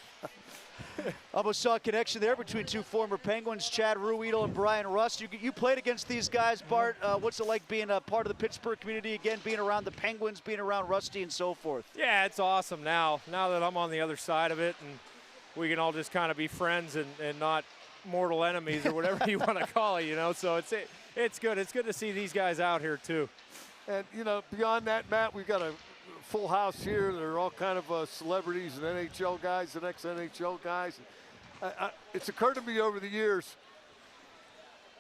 Almost saw a connection there between two former Penguins, Chad Ruedel and Brian Rust. You played against these guys, Bart. What's it like being a part of the Pittsburgh community again, being around the Penguins, being around Rusty and so forth? Yeah, it's awesome now that I'm on the other side of it, and we can all just kind of be friends and not mortal enemies or whatever you want to call it, you know. So it's good. It's good to see these guys out here too. And, you know, beyond that, Matt, we've got a full house here. There are all kind of celebrities and NHL guys and ex-NHL guys. It's occurred to me over the years,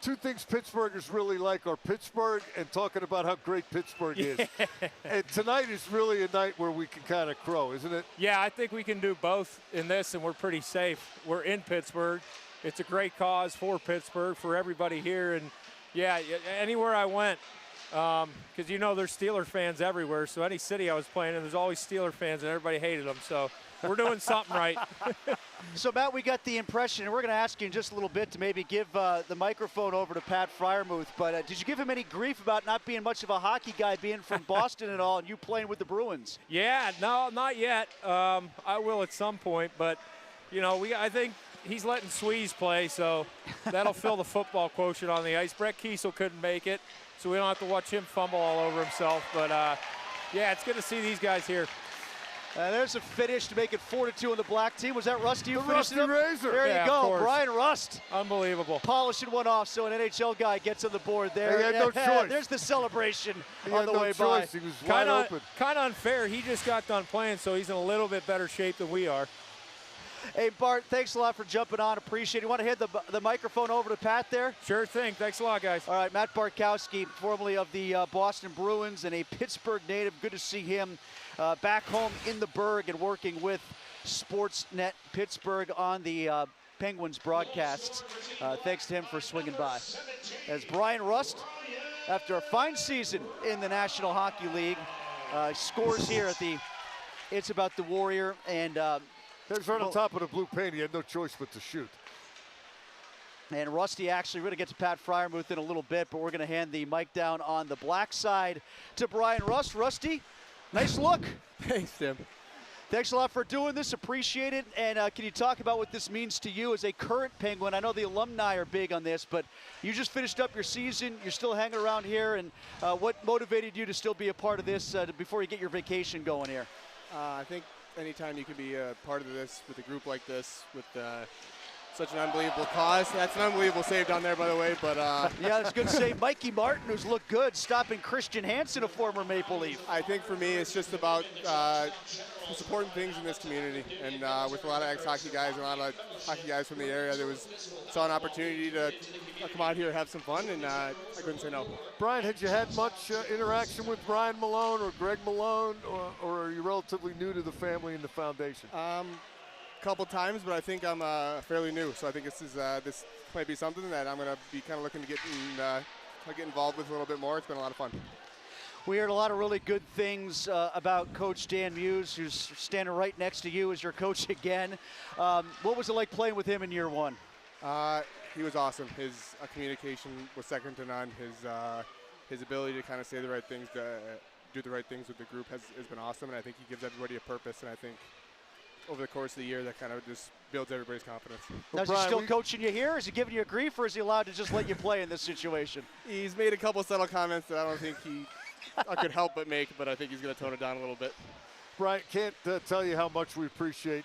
two things Pittsburghers really like are Pittsburgh and talking about how great Pittsburgh is. And tonight is really a night where we can kind of crow, isn't it? Yeah, I think we can do both in this, and we're pretty safe. We're in Pittsburgh. It's a great cause for Pittsburgh, for everybody here. And, yeah, anywhere I went, because you know there's Steeler fans everywhere, so any city I was playing in, there's always Steeler fans, and everybody hated them. So we're doing something right. So, Matt, we got the impression, and we're going to ask you in just a little bit to maybe give the microphone over to Pat Freiermuth, but did you give him any grief about not being much of a hockey guy, being from Boston and all, and you playing with the Bruins? Yeah, no, not yet. I will at some point, but, you know, I think he's letting Sweeze play, so that'll fill the football quotient on the ice. Brett Kiesel couldn't make it, so we don't have to watch him fumble all over himself. But, yeah, it's good to see these guys here. There's a finish to make it 4-2 on the black team. Was that Rusty who finished Rusty it up? Razor. There Yeah, you of go, course. Brian Rust. Unbelievable. Polishing one off, so an NHL guy gets on the board there. He had no choice. There's the celebration He on had the no way choice. by. He was wide open. Kind of unfair. He just got done playing, so he's in a little bit better shape than we are. Hey, Bart, thanks a lot for jumping on. Appreciate it. You want to hit the microphone over to Pat there? Sure thing. Thanks a lot, guys. All right, Matt Barkowski, formerly of the Boston Bruins and a Pittsburgh native. Good to see him back home in the Burgh and working with Sportsnet Pittsburgh on the Penguins broadcasts. Thanks to him for swinging by. As Brian Rust, after a fine season in the National Hockey League, scores here at the It's About the Warrior. And There's right on top of the blue paint. He had no choice but to shoot. And Rusty, actually, we're going to get to Pat Freiermuth in a little bit, but we're going to hand the mic down on the black side to Brian Rust. Rusty, nice look. Thanks, Tim. Thanks a lot for doing this. Appreciate it. And can you talk about what this means to you as a current Penguin? I know the alumni are big on this, but you just finished up your season. You're still hanging around here. And what motivated you to still be a part of this before you get your vacation going here? I think anytime you can be a part of this with a group like this, with such an unbelievable cause. That's an unbelievable save down there, by the way. But yeah, it's good to say Mikey Martin, who's looked good, stopping Christian Hansen, a former Maple Leaf. I think for me, it's just about supporting things in this community. And with a lot of ex-hockey guys and a lot of hockey guys from the area, saw an opportunity to come out here and have some fun, and I couldn't say no. Brian, had you had much interaction with Brian Malone or Greg Malone, or are you relatively new to the family and the foundation? Couple times, but I think I'm fairly new, so I think this might be something that I'm going to be kind of looking to get involved with a little bit more. It's been a lot of fun. We heard a lot of really good things about Coach Dan Muse, who's standing right next to you as your coach again. What was it like playing with him in year one? He was awesome. His communication was second to none. His ability to kind of say the right things, do the right things with the group has been awesome, and I think he gives everybody a purpose, and I think over the course of the year, that kind of just builds everybody's confidence. Now, is he still coaching you here? Is he giving you grief, or is he allowed to just let you play in this situation? He's made a couple subtle comments that I don't think I could help but make, but I think he's going to tone it down a little bit. Brian, can't tell you how much we appreciate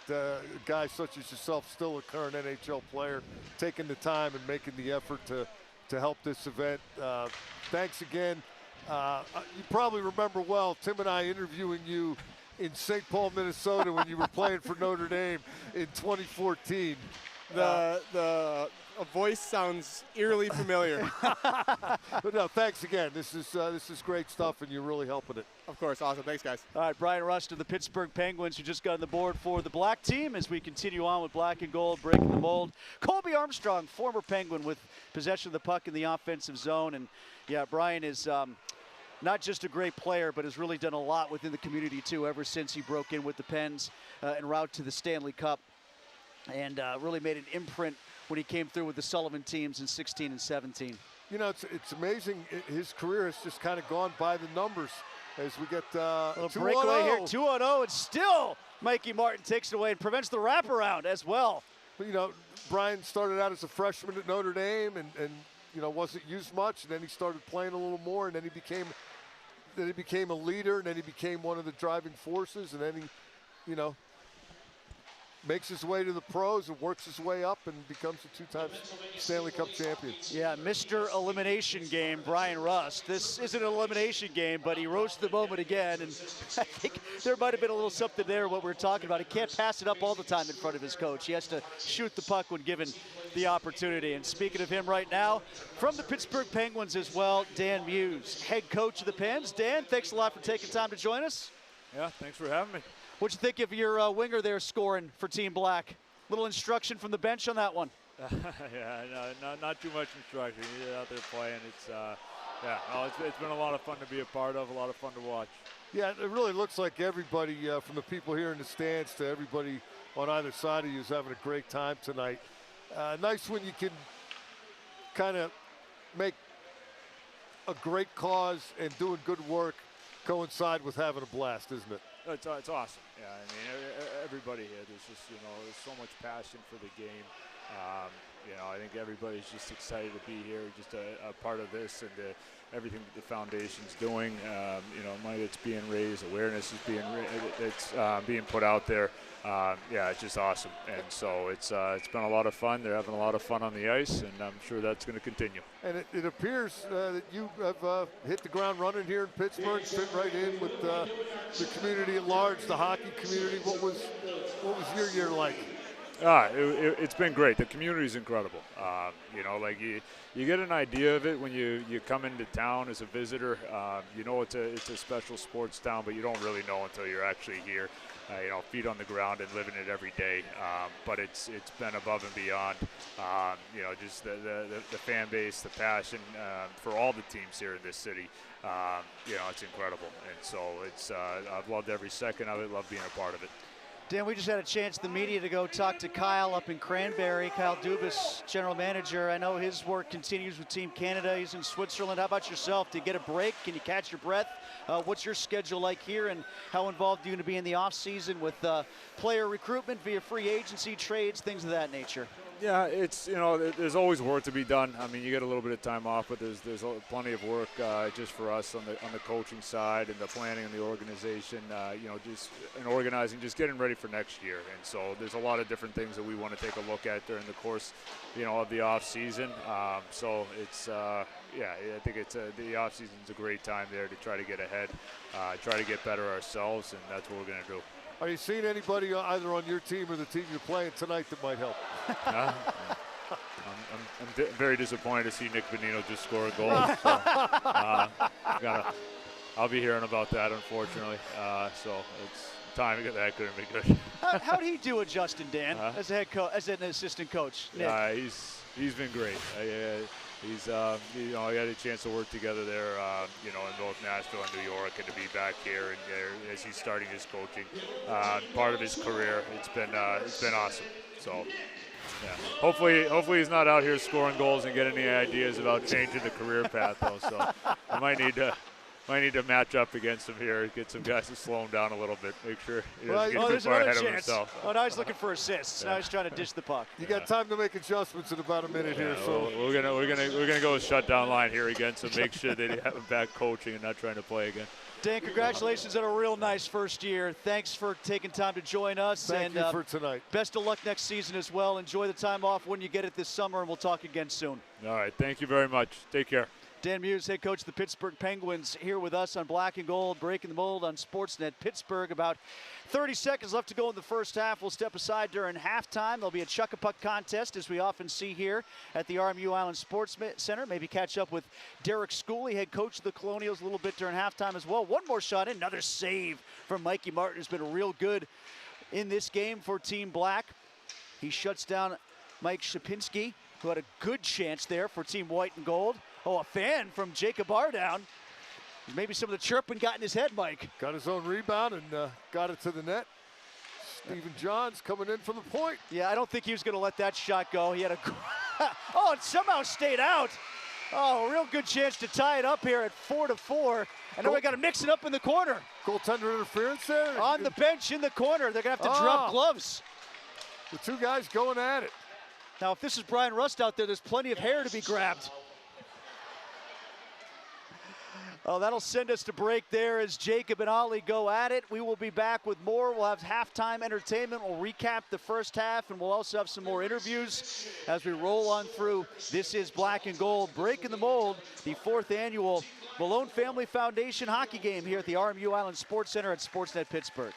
guys such as yourself, still a current NHL player, taking the time and making the effort to help this event. Thanks again. You probably remember well, Tim and I interviewing you in St. Paul, Minnesota when you were playing for Notre Dame in 2014. The a voice sounds eerily familiar. But no, thanks again. This is great stuff, and you're really helping it. Of course, awesome. Thanks, guys. All right, Brian Rust of the Pittsburgh Penguins, who just got on the board for the black team as we continue on with black and gold, breaking the mold. Colby Armstrong, former Penguin, with possession of the puck in the offensive zone. And, yeah, Brian is not just a great player, but has really done a lot within the community, too, ever since he broke in with the Pens en route to the Stanley Cup. And really made an imprint when he came through with the Sullivan teams in 16 and 17. You know, it's amazing. His career has just kind of gone by the numbers as we get a little breakaway here, 2-0, and still Mikey Martin takes it away and prevents the wraparound as well. You know, Brian started out as a freshman at Notre Dame and you know, wasn't used much, and then he started playing a little more, and then he became a leader, and then he became one of the driving forces, and then he, you know, makes his way to the pros and works his way up and becomes a two-time Stanley Cup champion. Yeah, Mr. Elimination Game, Brian Rust. This isn't an elimination game, but he rose to the moment again, and I think there might have been a little something there, what we're talking about. He can't pass it up all the time in front of his coach. He has to shoot the puck when given the opportunity. And speaking of him right now, from the Pittsburgh Penguins as well, Dan Muse, head coach of the Pens. Dan, thanks a lot for taking time to join us. Yeah, thanks for having me. What'd you think of your winger there scoring for Team Black? Little instruction from the bench on that one. Yeah, no, not too much instruction. He's out there playing. It's yeah, no, it's been a lot of fun to be a part of, a lot of fun to watch. Yeah, it really looks like everybody, from the people here in the stands to everybody on either side of you, is having a great time tonight. Nice when you can kind of make a great cause and doing good work coincide with having a blast, isn't it? It's awesome. Yeah, I mean, everybody here, there's just, you know, there's so much passion for the game. You know, I think everybody's just excited to be here, just a part of this, and everything that the foundation's doing. You know, money that's being raised, awareness is being put out there. Yeah, it's just awesome, and so it's been a lot of fun. They're having a lot of fun on the ice, and I'm sure that's going to continue. And it appears that you have hit the ground running here in Pittsburgh, fit right in with the community at large, the hockey community. What was your year like? It's been great. The community's incredible. You know, like you get an idea of it when you come into town as a visitor. You know, it's a special sports town, but you don't really know until you're actually here. You know, feet on the ground and living it every day. But it's been above and beyond. You know, just the fan base, the passion for all the teams here in this city. You know, it's incredible. And so I've loved every second of it. Love being a part of it. Dan, we just had a chance, the media, to go talk to Kyle up in Cranberry. Kyle Dubas, general manager. I know his work continues with Team Canada. He's in Switzerland. How about yourself? Do you get a break? Can you catch your breath? What's your schedule like here, and how involved are you going to be in the offseason with player recruitment via free agency, trades, things of that nature? Yeah, it's, you know, there's always work to be done. I mean, you get a little bit of time off, but there's plenty of work just for us on the coaching side and the planning and the organization. You know, just and organizing, just getting ready for next year. And so there's a lot of different things that we want to take a look at during the course, you know, of the off season. So it's yeah, I think the off season's a great time there to try to get ahead, try to get better ourselves, and that's what we're going to do. Are you seeing anybody either on your team or the team you're playing tonight that might help? I'm very disappointed to see Nick Bonino just score a goal. So, I'll be hearing about that, unfortunately. So it's timing of that couldn't be good. How did he do it, Justin, Dan, as a head coach, as an assistant coach? Nick? He's been great. He's you know, I got a chance to work together there, you know, in both Nashville and New York, and to be back here and there as he's starting his coaching part of his career. It's been awesome. So, yeah. Hopefully he's not out here scoring goals and getting any ideas about changing the career path, though. So I might need to match up against him here, get some guys to slow him down a little bit, make sure he doesn't get too far ahead of himself. Oh, now he's looking for assists. Now he's trying to dish the puck. You got time to make adjustments in about a minute here. So we're gonna go with shutdown line here again, so make sure that you have him back coaching and not trying to play again. Dan, congratulations on a real nice first year. Thanks for taking time to join us. Thank you for tonight. Best of luck next season as well. Enjoy the time off when you get it this summer, and we'll talk again soon. All right, thank you very much. Take care. Dan Muse, head coach of the Pittsburgh Penguins, here with us on Black and Gold, breaking the mold on Sportsnet Pittsburgh. About 30 seconds left to go in the first half. We'll step aside during halftime. There'll be a chuck-a-puck contest, as we often see here at the RMU Island Sports Center. Maybe catch up with Derek Schooley, head coach of the Colonials, a little bit during halftime as well. One more shot in, another save from Mikey Martin, who's been real good in this game for Team Black. He shuts down Mike Shapinski, who had a good chance there for Team White and Gold. Oh, a fan from Jacob Bardown. Maybe some of the chirping got in his head, Mike. Got his own rebound and got it to the net. Stephen Johns coming in from the point. Yeah, I don't think he was going to let that shot go. He had a oh, it somehow stayed out. Oh, a real good chance to tie it up here at 4-4. And then we got to mix it up in the corner. Goaltender interference there. On the bench in the corner. They're going to have to drop gloves. The two guys going at it. Now, if this is Brian Rust out there, there's plenty of hair to be grabbed. Oh, that'll send us to break there as Jacob and Ollie go at it. We will be back with more. We'll have halftime entertainment. We'll recap the first half, and we'll also have some more interviews as we roll on through. This is Black and Gold, breaking the mold, the 4th annual Malone Family Foundation hockey game here at the RMU Island Sports Center at Sportsnet Pittsburgh.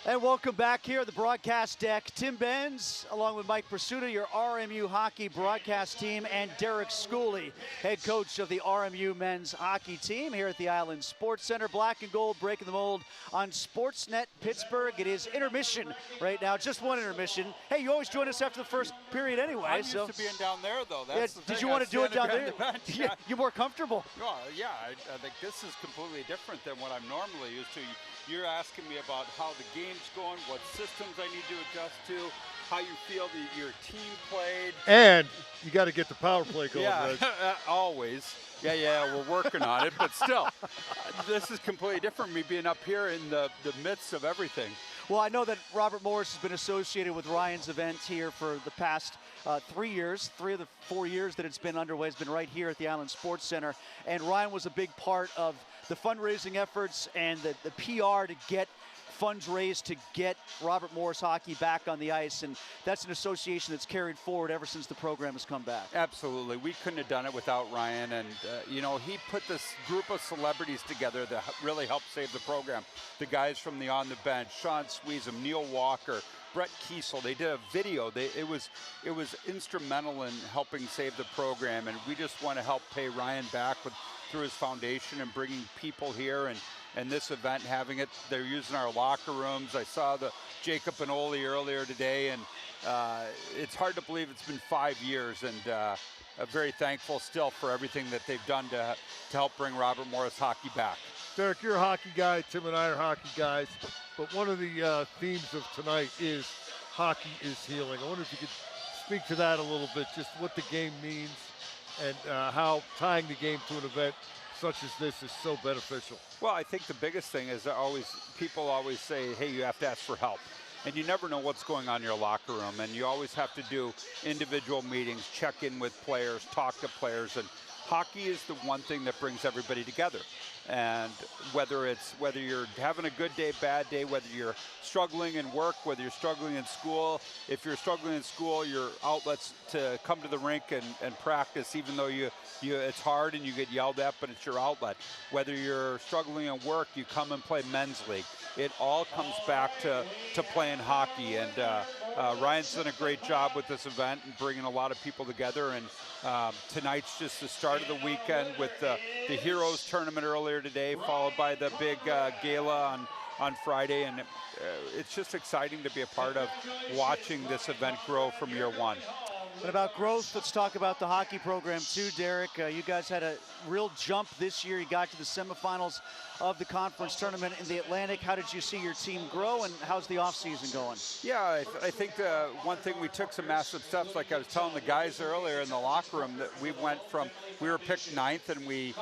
And welcome back here at the broadcast deck. Tim Benz, along with Mike Pursuta, your RMU hockey broadcast team, and Derek Schooley, head coach of the RMU men's hockey team here at the Island Sports Center. Black and Gold breaking the mold on Sportsnet Pittsburgh. It is intermission right now, just one intermission. Hey, you always join us after the first period anyway. I'm used to being down there, though. That's the did thing. you want to do it down there? Yeah. You're more comfortable. Well, yeah, I think this is completely different than what I'm normally used to. You're asking me about how the game's going, what systems I need to adjust to, how you feel that your team played. And you got to get the power play going, yeah, Reg. always. Yeah, we're working on it, but still, this is completely different, me being up here in the midst of everything. Well, I know that Robert Morris has been associated with Ryan's event here for the past 3 years. 3 of the 4 years that it's been underway has been right here at the Island Sports Center. And Ryan was a big part of the fundraising efforts and the PR to get funds raised to get Robert Morris hockey back on the ice, and that's an association that's carried forward ever since the program has come back. Absolutely. We couldn't have done it without Ryan, and he put this group of celebrities together that really helped save the program. The guys from the On the Bench, Sean Sweezum, Neil Walker, Brett Kiesel, they did a video. It was instrumental in helping save the program, and we just want to help pay Ryan back through his foundation and bringing people here and this event, having it. They're using our locker rooms. I saw the Jacob and Ole earlier today, and it's hard to believe it's been 5 years, and very thankful still for everything that they've done to help bring Robert Morris hockey back. Derek, you're a hockey guy. Tim and I are hockey guys. But one of the themes of tonight is hockey is healing. I wonder if you could speak to that a little bit, just what the game means and how tying the game to an event such as this is so beneficial. Well, I think the biggest thing is people always say, hey, you have to ask for help. And you never know what's going on in your locker room. And you always have to do individual meetings, check in with players, talk to players. And hockey is the one thing that brings everybody together. And whether you're having a good day, bad day, whether you're struggling in work, whether you're struggling in school, if you're struggling in school, your outlets to come to the rink and practice, even though it's hard and you get yelled at, but it's your outlet. Whether you're struggling in work, you come and play men's league. It all comes back to playing hockey. And Ryan's done a great job with this event and bringing a lot of people together. And tonight's just the start of the weekend with the Heroes tournament earlier today, followed by the big gala on Friday. And it's just exciting to be a part of watching this event grow from year one. And about growth, let's talk about the hockey program too, Derek. You guys had a real jump this year. You got to the semifinals of the conference tournament in the Atlantic. How did you see your team grow, and how's the offseason going? Yeah, I think the one thing, we took some massive steps. Like I was telling the guys earlier in the locker room, that we were picked 9th and we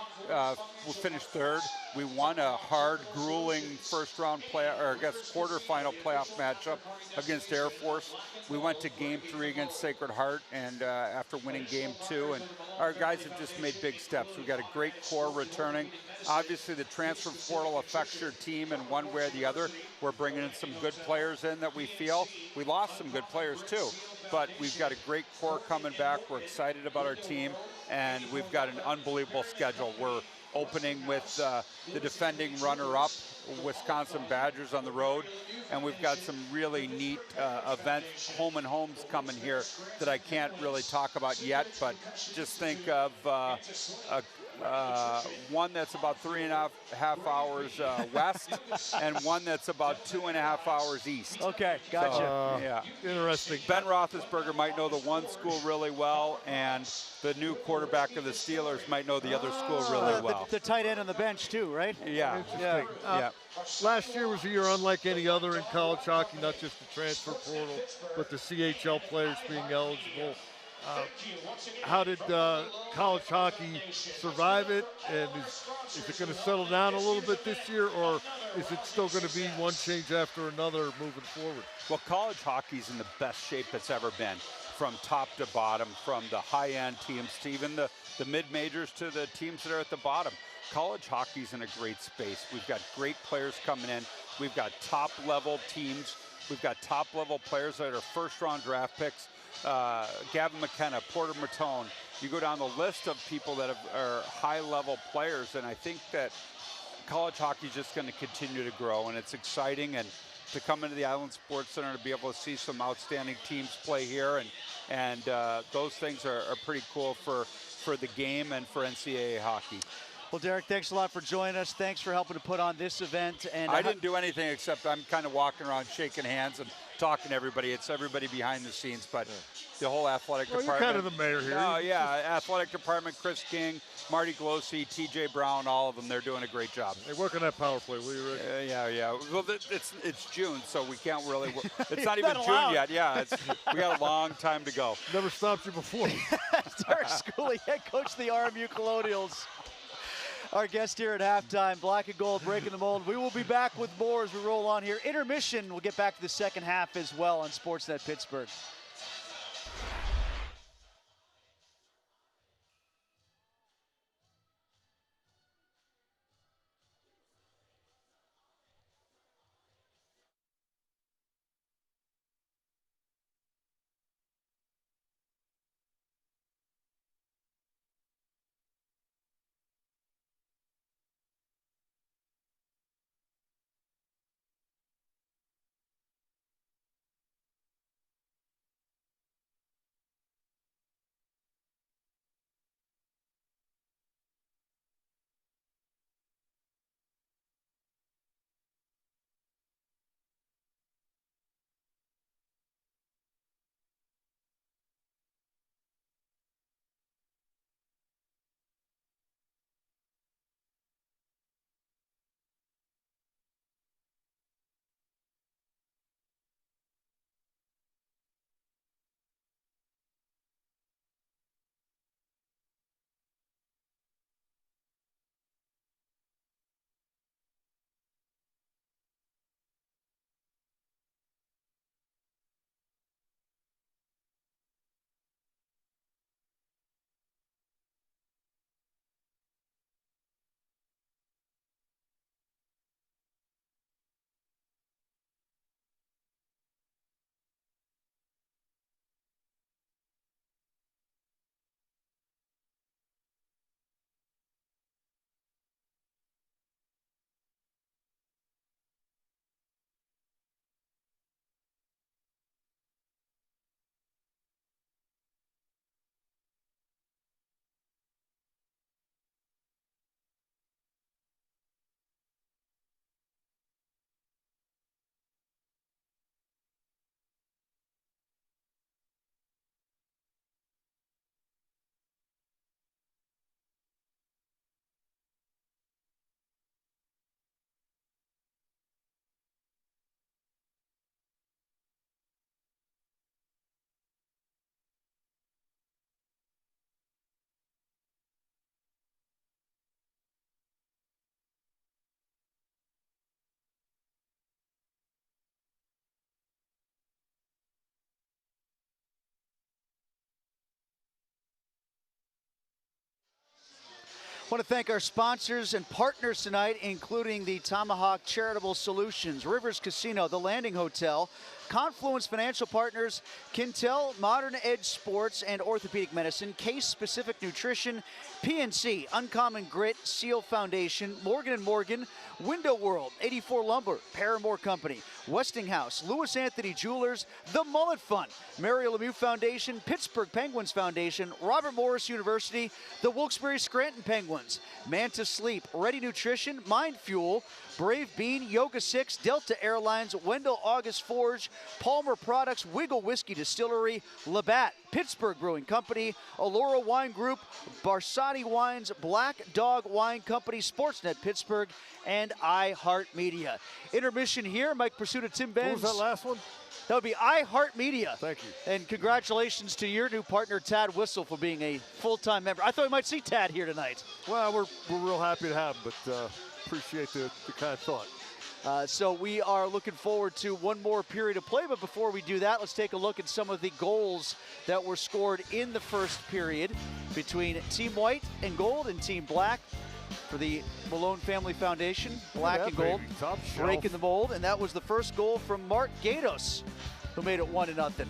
finished 3rd. We won a hard, grueling first-round quarterfinal playoff matchup against Air Force. We went to Game 3 against Sacred Heart, and after winning Game 2, and our guys have just made big steps. We've got a great core returning. Obviously, the transfer portal affects your team in one way or the other. We're bringing in some good players in that we feel. We lost some good players too, but we've got a great core coming back. We're excited about our team, and we've got an unbelievable schedule. We're opening with the defending runner-up, Wisconsin Badgers, on the road, and we've got some really neat events, home and homes coming here that I can't really talk about yet, but just think of one that's about 3.5 hours west, and one that's about 2.5 hours east. Okay, gotcha. Yeah, interesting. Ben Roethlisberger might know the one school really well, and the new quarterback of the Steelers might know the other school really well. The tight end on the bench too, right? Yeah. Interesting. Yeah. Last year was a year unlike any other in college hockey, not just the transfer portal, but the CHL players being eligible. How did college hockey survive it, and is it going to settle down a little bit this year, or is it still going to be one change after another moving forward? Well, college hockey's in the best shape it's ever been, from top to bottom, from the high-end teams to even the mid-majors to the teams that are at the bottom. College hockey's in a great space. We've got great players coming in. We've got top-level teams. We've got top-level players that are first-round draft picks. Gavin McKenna, Porter Matone. You go down the list of people that are high-level players, and I think that college hockey is just going to continue to grow, and it's exciting. And to come into the Island Sports Center to be able to see some outstanding teams play here, and those things are pretty cool for the game and for NCAA hockey. Well, Derek, thanks a lot for joining us. Thanks for helping to put on this event. And I didn't do anything except I'm kind of walking around shaking hands and talking to everybody. It's everybody behind the scenes, but the whole athletic department. You're kind of the mayor here. Oh, yeah, athletic department, Chris King, Marty Glosey, TJ Brown, all of them, they're doing a great job. Hey, work on that power play, will you, Rick? Yeah. Well, it's June, so we can't really work. It's not even June yet. Yeah, we got a long time to go. Never stopped you before. Derek Schooley, head coach of the RMU Colonials. Our guest here at halftime, Black and Gold, breaking the mold. We will be back with more as we roll on here. Intermission, we'll get back to the second half as well on Sportsnet Pittsburgh. I want to thank our sponsors and partners tonight, including the Tomahawk Charitable Solutions, Rivers Casino, The Landing Hotel, Confluence Financial Partners, Quintel Modern Edge Sports and Orthopedic Medicine, Case Specific Nutrition, PNC, Uncommon Grit, Seal Foundation, Morgan & Morgan, Window World, 84 Lumber, Paramore Company, Westinghouse, Lewis Anthony Jewelers, The Mullet Fund, Mario Lemieux Foundation, Pittsburgh Penguins Foundation, Robert Morris University, the Wilkes-Barre Scranton Penguins, Manta Sleep, Ready Nutrition, Mind Fuel, Brave Bean, Yoga 6, Delta Airlines, Wendell August Forge, Palmer Products, Wiggle Whiskey Distillery, Labatt, Pittsburgh Brewing Company, Allura Wine Group, Barsani Wines, Black Dog Wine Company, Sportsnet Pittsburgh, and iHeartMedia. Intermission here, Mike Pursuta, Tim Benz. What was that last one? That would be iHeartMedia. Thank you. And congratulations to your new partner, Tad Whistle, for being a full-time member. I thought we might see Tad here tonight. Well, we're real happy to have him, but appreciate the kind thought. So we are looking forward to one more period of play, but before we do that, let's take a look at some of the goals that were scored in the first period between Team White and Gold and Team Black for the Malone Family Foundation. Black and Gold breaking the mold, and that was the first goal from Mark Gatos, who made it 1-0.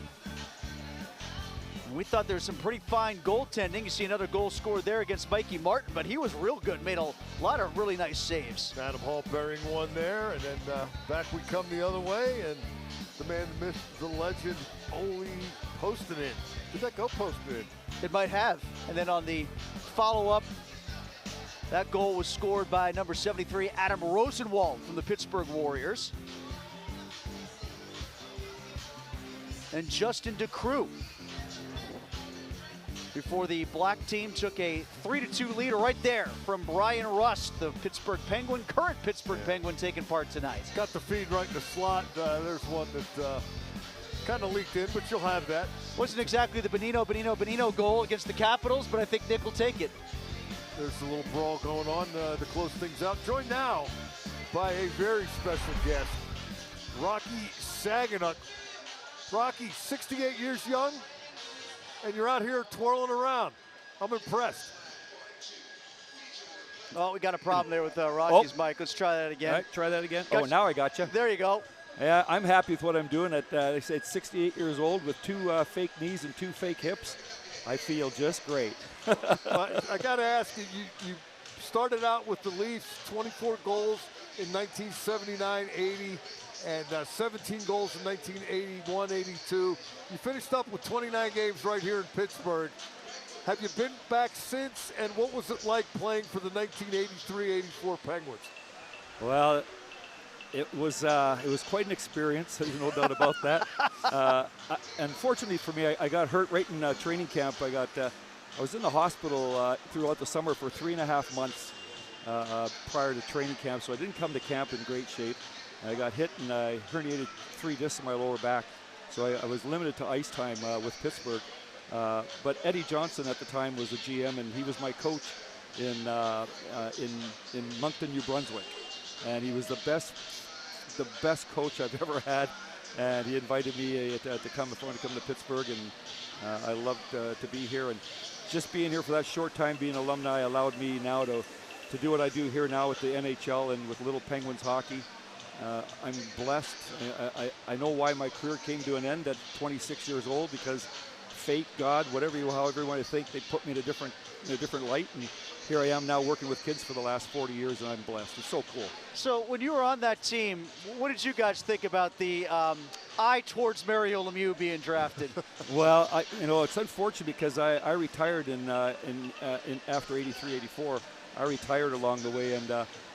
We thought there was some pretty fine goaltending. You see another goal scored there against Mikey Martin, but he was real good, made a lot of really nice saves. Adam Hall burying one there, and then back we come the other way, and the man, the myth, the legend, Ole posted in. Did that go posted in? It might have. And then on the follow-up, that goal was scored by number 73, Adam Rosenwald from the Pittsburgh Warriors. And Justin DeCrue, before the black team took a 3-2 lead right there from Brian Rust, the Pittsburgh Penguin, current Pittsburgh Penguin, taking part tonight. Got the feed right in the slot. There's one that kind of leaked in, but you'll have that. Wasn't exactly the Benino goal against the Capitals, but I think Nick will take it. There's a little brawl going on to close things out. Joined now by a very special guest, Rocky Saganuk. Rocky, 68 years young, and you're out here twirling around. I'm impressed. Oh, we got a problem there with Rocky's mic. Let's try that again. All right, try that again. Gotcha. Oh, now I got you. There you go. Yeah, I'm happy with what I'm doing. They say it's 68 years old with 2 fake knees and 2 fake hips. I feel just great. I got to ask you, you started out with the Leafs, 24 goals in 1979-80 and 17 goals in 1981-82. You finished up with 29 games right here in Pittsburgh. Have you been back since, and what was it like playing for the 1983-84 Penguins? Well, it was quite an experience. There's no doubt about that. Unfortunately for me, I got hurt right in training camp. I was in the hospital throughout the summer for 3.5 months prior to training camp, so I didn't come to camp in great shape. I got hit and I herniated 3 discs in my lower back, so I was limited to ice time with Pittsburgh. But Eddie Johnson at the time was the GM, and he was my coach in Moncton, New Brunswick, and he was the best coach I've ever had. And he invited me to come to Pittsburgh, and I loved to be here. And just being here for that short time, being an alumni, allowed me now to do what I do here now with the NHL and with Little Penguins hockey. I'm blessed. I know why my career came to an end at 26 years old, because fate, God, however you want to think, they put me in a different light, and here I am now working with kids for the last 40 years, and I'm blessed. It's so cool. So when you were on that team, what did you guys think about the eye towards Mario Lemieux being drafted? Well, it's unfortunate because I retired in after 83, 84. I retired along the way, and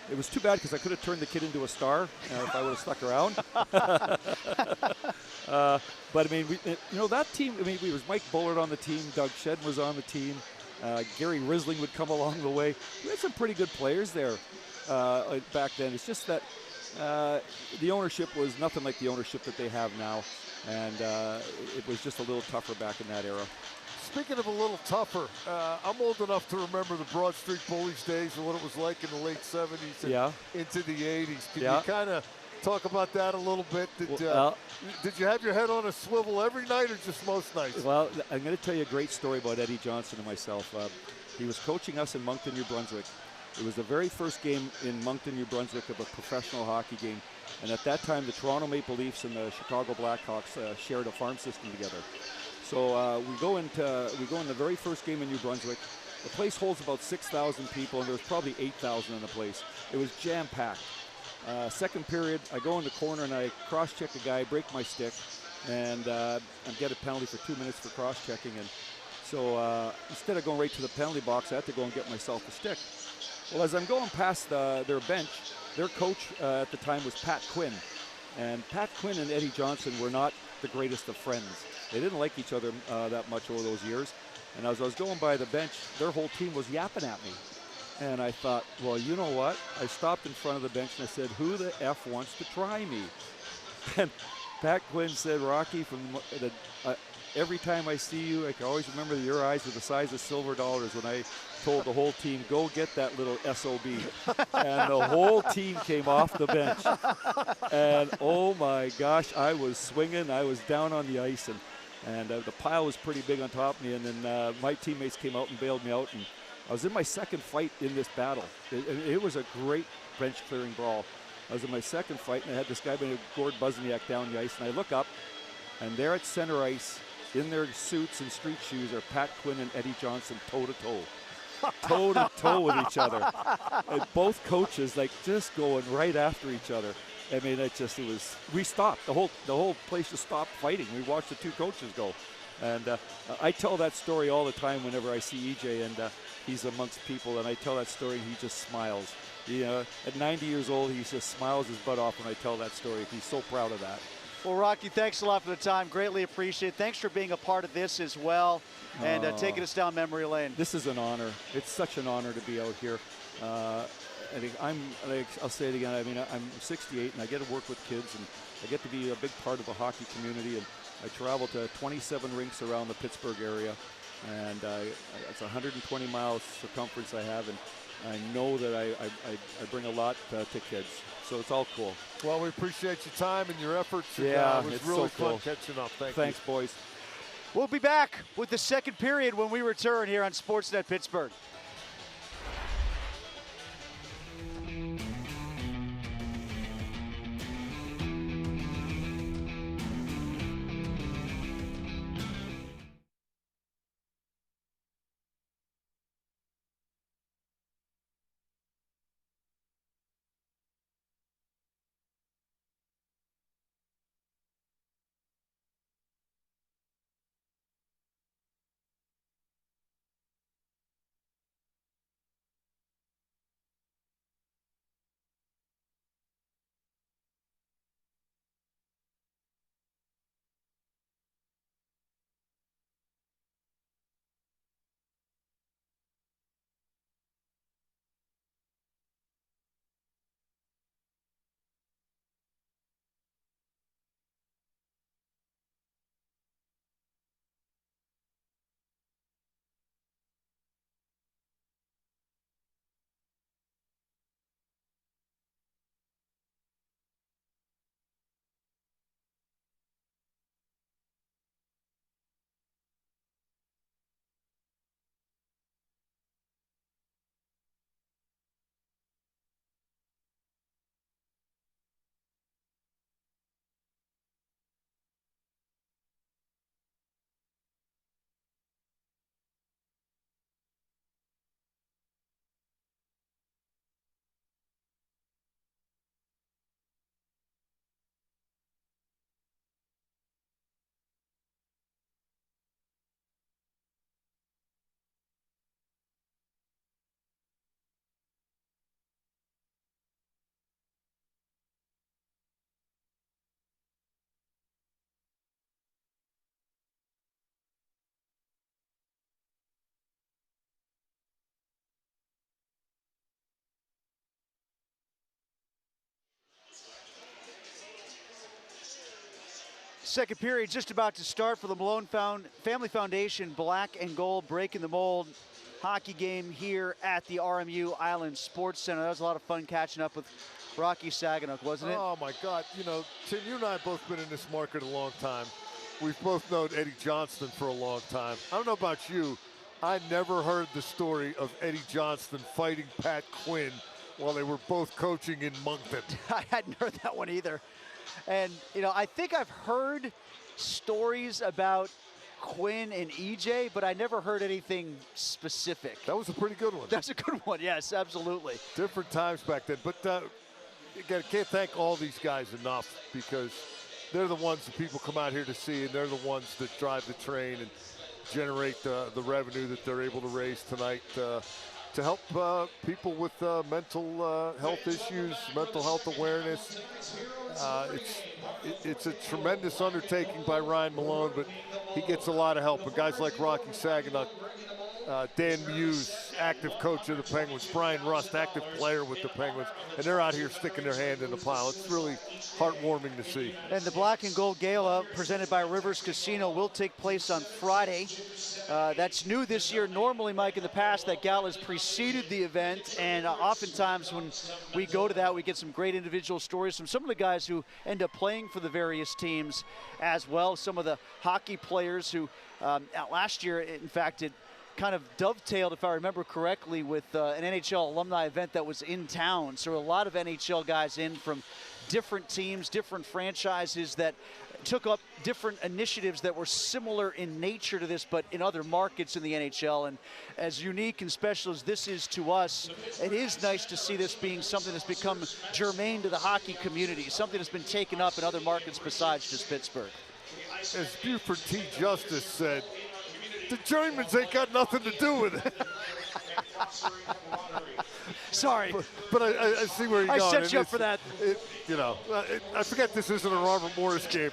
it was too bad because I could have turned the kid into a star if I would have stuck around. But I mean, that team. I mean, it was Mike Bullard on the team. Doug Shedden was on the team. Gary Risling would come along the way. We had some pretty good players there back then. It's just that the ownership was nothing like the ownership that they have now, and it was just a little tougher back in that era. Speaking of a little tougher, I'm old enough to remember the Broad Street Bullies days and what it was like in the late 70s and into the 80s. Can you kind of talk about that a little bit? Did you have your head on a swivel every night or just most nights? Well, I'm going to tell you a great story about Eddie Johnson and myself. He was coaching us in Moncton, New Brunswick. It was the very first game in Moncton, New Brunswick of a professional hockey game. And at that time, the Toronto Maple Leafs and the Chicago Blackhawks shared a farm system together. So we go in the very first game in New Brunswick. The place holds about 6,000 people, and there was probably 8,000 in the place. It was jam-packed. Second period, I go in the corner and I cross-check a guy, break my stick, and I get a penalty for 2 minutes for cross-checking. And so instead of going right to the penalty box, I had to go and get myself a stick. Well, as I'm going past their bench, their coach at the time was Pat Quinn. And Pat Quinn and Eddie Johnson were not the greatest of friends. They didn't like each other that much over those years. And as I was going by the bench, their whole team was yapping at me. And I thought, well, you know what? I stopped in front of the bench and I said, who the F wants to try me? And Pat Quinn said, Rocky, every time I see you, I can always remember your eyes were the size of silver dollars when I told the whole team, go get that little SOB. And the whole team came off the bench. And oh my gosh, I was swinging. I was down on the ice, and the pile was pretty big on top of me. And then my teammates came out and bailed me out. And I was in my second fight in this battle. It was a great bench clearing brawl. I was in my second fight, and I had this guy named Gord Buzniak down the ice. And I look up, and there at center ice, in their suits and street shoes, are Pat Quinn and Eddie Johnson toe-to-toe. Toe-to-toe with each other. And both coaches, just going right after each other. I mean, we stopped. The whole place just stopped fighting. We watched the two coaches go. And I tell that story all the time whenever I see EJ, and he's amongst people, and I tell that story, and he just smiles. At 90 years old, he just smiles his butt off when I tell that story. He's so proud of that. Well, Rocky, thanks a lot for the time. Greatly appreciate it. Thanks for being a part of this as well and taking us down memory lane. This is an honor. It's such an honor to be out here. I think I'll say it again. I mean, I'm 68, and I get to work with kids, and I get to be a big part of the hockey community. And I travel to 27 rinks around the Pittsburgh area. And it's a 120-mile circumference I have, and I know that I bring a lot to kids. So it's all cool. Well, we appreciate your time and your efforts. Yeah, it was it's really so cool. fun catching up. Thanks, boys. We'll be back with the second period when we return here on Sportsnet Pittsburgh. Second period just about to start for the Malone Family Foundation Black and Gold Breaking the Mold hockey game here at the RMU Island Sports Center. That was a lot of fun catching up with Rocky Saginaw, wasn't it? Oh, my God. You know, Tim, you and I have both been in this market a long time. We've both known Eddie Johnston for a long time. I don't know about you. I never heard the story of Eddie Johnston fighting Pat Quinn while they were both coaching in Moncton. I hadn't heard that one either. And, you know, I think I've heard stories about Quinn and EJ, but I never heard anything specific. That was a pretty good one. That's a good one, yes, absolutely. Different times back then. But, again, can't thank all these guys enough because they're the ones that people come out here to see, and they're the ones that drive the train and generate the revenue that they're able to raise tonight to help people with mental health issues, mental health awareness. It's a tremendous undertaking by Ryan Malone, but he gets a lot of help. And guys like Rocky Saginaw, Dan Muse, active coach of the Penguins, Brian Rust, active player with the Penguins, and they're out here sticking their hand in the pile. It's really heartwarming to see. And the Black and Gold Gala presented by Rivers Casino will take place on Friday. That's new this year. Normally, Mike, in the past, that gala has preceded the event, and oftentimes when we go to that, we get some great individual stories from some of the guys who end up playing for the various teams as well. Some of the hockey players who last year, in fact, it kind of dovetailed, if I remember correctly, with an NHL alumni event that was in town. So a lot of NHL guys in from different teams, different franchises that took up different initiatives that were similar in nature to this, but in other markets in the NHL. And as unique and special as this is to us, it is nice to see this being something that's become germane to the hockey community, something that's been taken up in other markets besides just Pittsburgh. As Buford T. Justice said, the Germans ain't got nothing to do with it. Sorry. But I see where you're going. I set you up for that. I forget this isn't a Robert Morris game.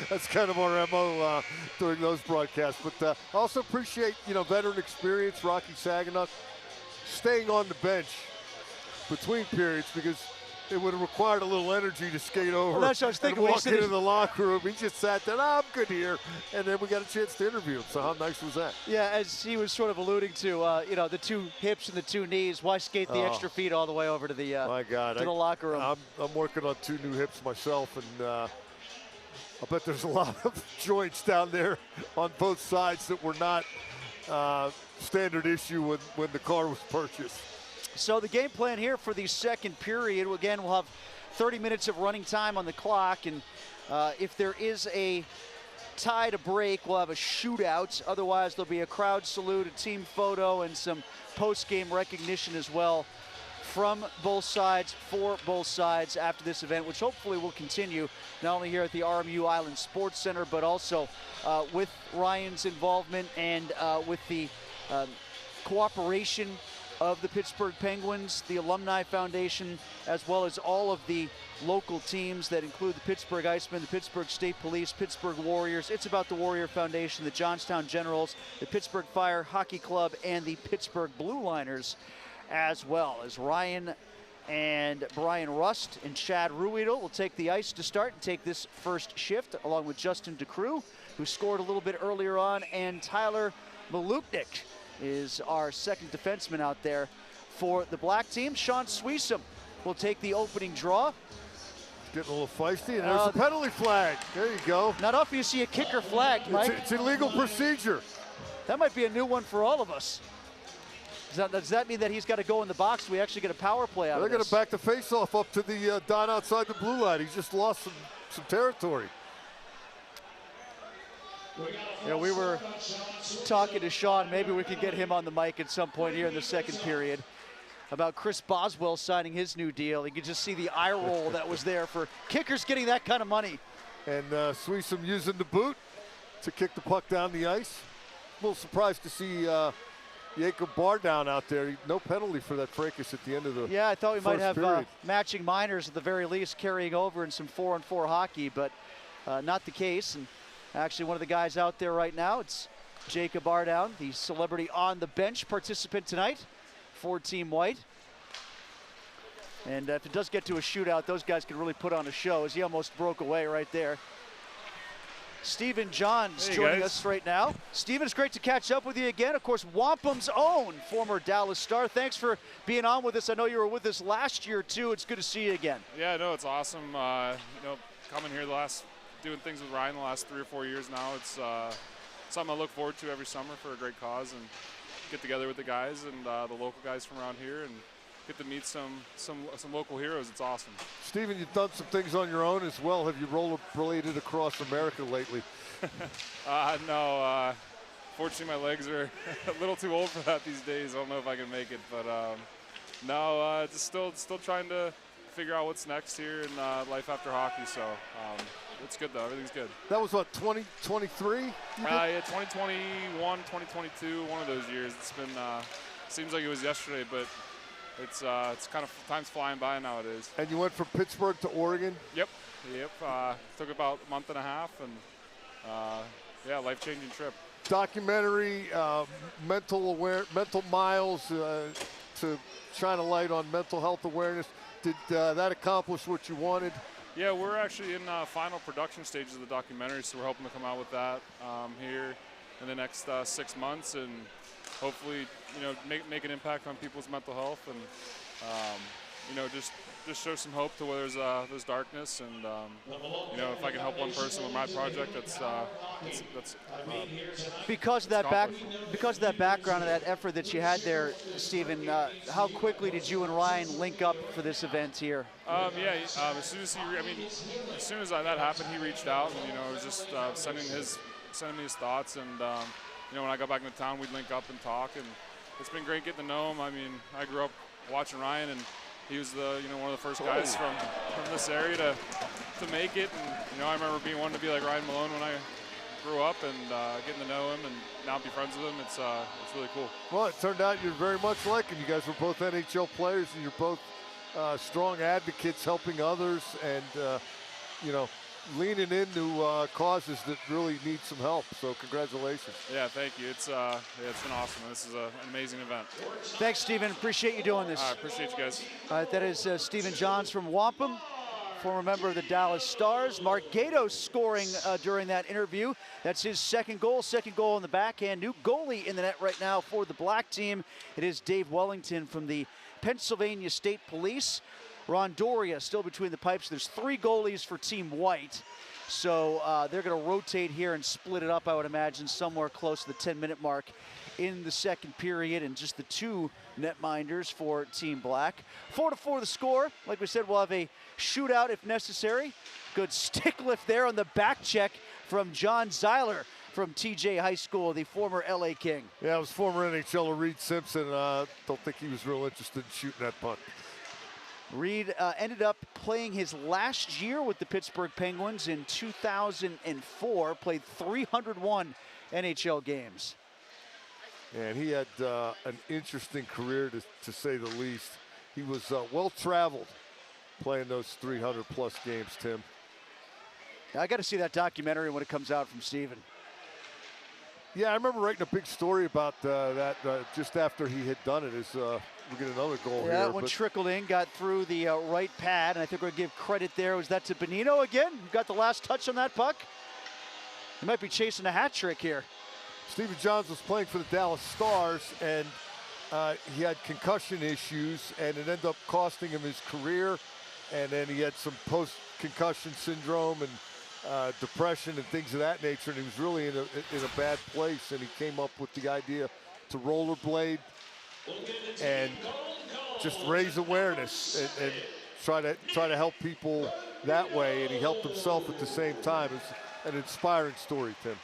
That's kind of our MO during those broadcasts. But I also appreciate, veteran experience, Rocky Saginaw, staying on the bench between periods because it would have required a little energy to skate over that's what I was thinking. and walk into the locker room. He just sat there, I'm good here. And then we got a chance to interview him. So how nice was that? Yeah, as he was sort of alluding to, you know, the 2 hips and the 2 knees. Why skate the extra feet all the way over to the my God, to the locker room? I'm working on 2 new hips myself, and I bet there's a lot of joints down there on both sides that were not standard issue when the car was purchased. So the game plan here for the second period, again, we'll have 30 minutes of running time on the clock, and if there is a tie to break, we'll have a shootout. Otherwise, there'll be a crowd salute, a team photo, and some post-game recognition as well from both sides, for both sides after this event, which hopefully will continue not only here at the RMU Island Sports Center, but also with Ryan's involvement and with the cooperation of the Pittsburgh Penguins, the Alumni Foundation, as well as all of the local teams that include the Pittsburgh Icemen, the Pittsburgh State Police, Pittsburgh Warriors. It's about the Warrior Foundation, the Johnstown Generals, the Pittsburgh Fire Hockey Club, and the Pittsburgh Blue Liners as well. As Ryan and Brian Rust and Chad Ruedel will take the ice to start and take this first shift, along with Justin DeCrew, who scored a little bit earlier on, and Tyler Maluknik is our second defenseman out there for the black team. Sean Sweesom will take the opening draw. Getting a little feisty, and there's a penalty flag. There you go. Not often you see a kicker flag, Mike. It's illegal procedure. That might be a new one for all of us. Does that mean that he's got to go in the box? We actually get a power play out of this? They're going to back the face-off up to the dot outside the blue line. He just lost some territory. You know, we were talking to Sean, maybe we could get him on the mic at some point here in the second period, about Chris Boswell signing his new deal. You could just see the eye roll that was there for kickers getting that kind of money. And Sweesom using the boot to kick the puck down the ice. A little surprised to see Jacob Bardown out there. No penalty for that fracas at the end of the Yeah, I thought we might have period. matching minors at the very least carrying over in some 4-on-4 hockey, but not the case. And actually, one of the guys out there right now, it's Jacob Bardown, the celebrity on the bench participant tonight for Team White. And if it does get to a shootout, those guys can really put on a show, as he almost broke away right there. Stephen Johns joining us right now. Stephen, it's great to catch up with you again. Of course, Wampum's own former Dallas Star. Thanks for being on with us. I know you were with us last year, too. It's good to see you again. Yeah, no, it's awesome. You know, coming here doing things with Ryan the last 3 or 4 years now. It's something I look forward to every summer for a great cause, and get together with the guys and the local guys from around here and get to meet some local heroes. It's awesome. Stephen, you've done some things on your own as well. Have you rollerbladed across America lately? No. Fortunately, my legs are a little too old for that these days. I don't know if I can make it, but no, just still trying to figure out what's next here in life after hockey. So it's good though. Everything's good. That was what, 2023? Yeah, 2021, 2022, one of those years. It's been seems like it was yesterday, but it's kind of time's flying by nowadays. And you went from Pittsburgh to Oregon? Yep. Took about a month and a half, and yeah, life-changing trip. Documentary, mental miles to shine a light on mental health awareness. Did that accomplish what you wanted? Yeah, we're actually in final production stages of the documentary, so we're hoping to come out with that here in the next 6 months, and hopefully, you know, make an impact on people's mental health, and you know, just show some hope to where there's darkness, and you know, if I can help one person with my project, that's because of that background and that effort that you had there, Stephen. How quickly did you and Ryan link up for this event here? Yeah, as soon as that happened, he reached out, and you know, was just sending me his thoughts, and you know, when I got back into town, we'd link up and talk, and it's been great getting to know him. I mean, I grew up watching Ryan, and he was one of the first guys from this area to make it, and you know, I remember wanting to be like Ryan Malone when I grew up, and getting to know him and now be friends with him. It's really cool. Well, it turned out you're very much like him. You guys were both NHL players, and you're both strong advocates helping others, and you know, leaning into causes that really need some help. So congratulations. Yeah, thank you. It's been awesome. This is an amazing event. Thanks, Stephen. Appreciate you doing this. I appreciate you guys. All right, that is Stephen Johns from Wampum, former member of the Dallas Stars. Mark Gatos scoring during that interview. That's his second goal in the backhand. New goalie in the net right now for the black team. It is Dave Wellington from the Pennsylvania State Police. Ron Doria still between the pipes. There's 3 goalies for Team White. So they're going to rotate here and split it up, I would imagine, somewhere close to the 10-minute mark in the second period, and just the 2 netminders for Team Black. 4-4 the score. Like we said, we'll have a shootout if necessary. Good stick lift there on the back check from John Zeiler from TJ High School, the former LA King. Yeah, it was former NHLer Reed Simpson. Don't think he was real interested in shooting that punt. Reed ended up playing his last year with the Pittsburgh Penguins in 2004, played 301 NHL games. And he had an interesting career, to say the least. He was well-traveled playing those 300-plus games, Tim. I got to see that documentary when it comes out from Steven. Yeah, I remember writing a big story about that just after he had done it. We get another goal here. That one trickled in, got through the right pad, and I think we're going to give credit there. Was that to Bonino again? Who got the last touch on that puck? He might be chasing a hat trick here. Stephen Johns was playing for the Dallas Stars, and he had concussion issues, and it ended up costing him his career. And then he had some post-concussion syndrome and depression and things of that nature, and he was really in a bad place. And he came up with the idea to rollerblade and just raise awareness and try to help people that way. And he helped himself at the same time. It's an inspiring story, Tim.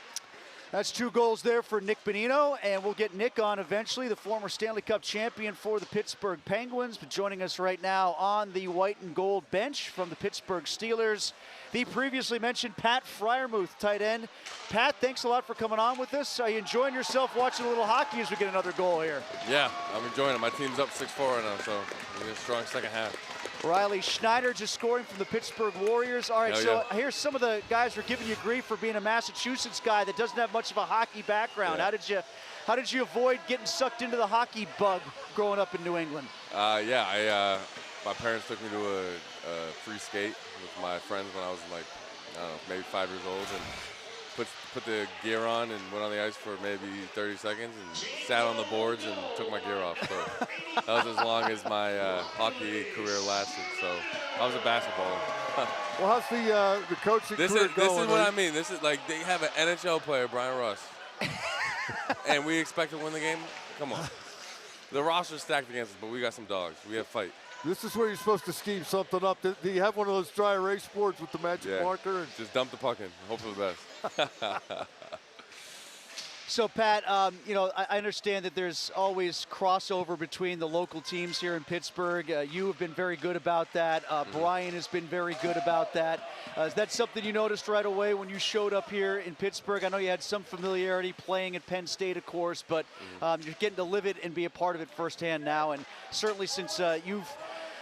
That's 2 goals there for Nick Bonino, and we'll get Nick on eventually, the former Stanley Cup champion for the Pittsburgh Penguins. But joining us right now on the white and gold bench from the Pittsburgh Steelers, the previously mentioned Pat Freiermuth, tight end. Pat, thanks a lot for coming on with us. Are you enjoying yourself watching a little hockey as we get another goal here? Yeah, I'm enjoying it. My team's up 6-4 right now, so we get a strong second half. Riley Schneider just scoring from the Pittsburgh Warriors. All right, Hell so here's some of the guys who are giving you grief for being a Massachusetts guy that doesn't have much of a hockey background. Yeah. How did you avoid getting sucked into the hockey bug growing up in New England? My parents took me to a free skate with my friends when I was like, I don't know, maybe 5 years old, and put the gear on and went on the ice for maybe 30 seconds and sat on the boards and took my gear off. So that was as long as my hockey career lasted. So I was a basketballer. Well, how's the coaching career going? This is what I mean. This is like they have an NHL player, Brian Russ, and we expect to win the game? Come on. The roster's stacked against us, but we got some dogs. We have fight. This is where you're supposed to scheme something up. Do you have one of those dry erase boards with the magic marker? And just dump the puck in. Hope for the best. So, Pat, I understand that there's always crossover between the local teams here in Pittsburgh. You have been very good about that. Brian has been very good about that. Is that something you noticed right away when you showed up here in Pittsburgh? I know you had some familiarity playing at Penn State, of course, but you're getting to live it and be a part of it firsthand now. And certainly since you've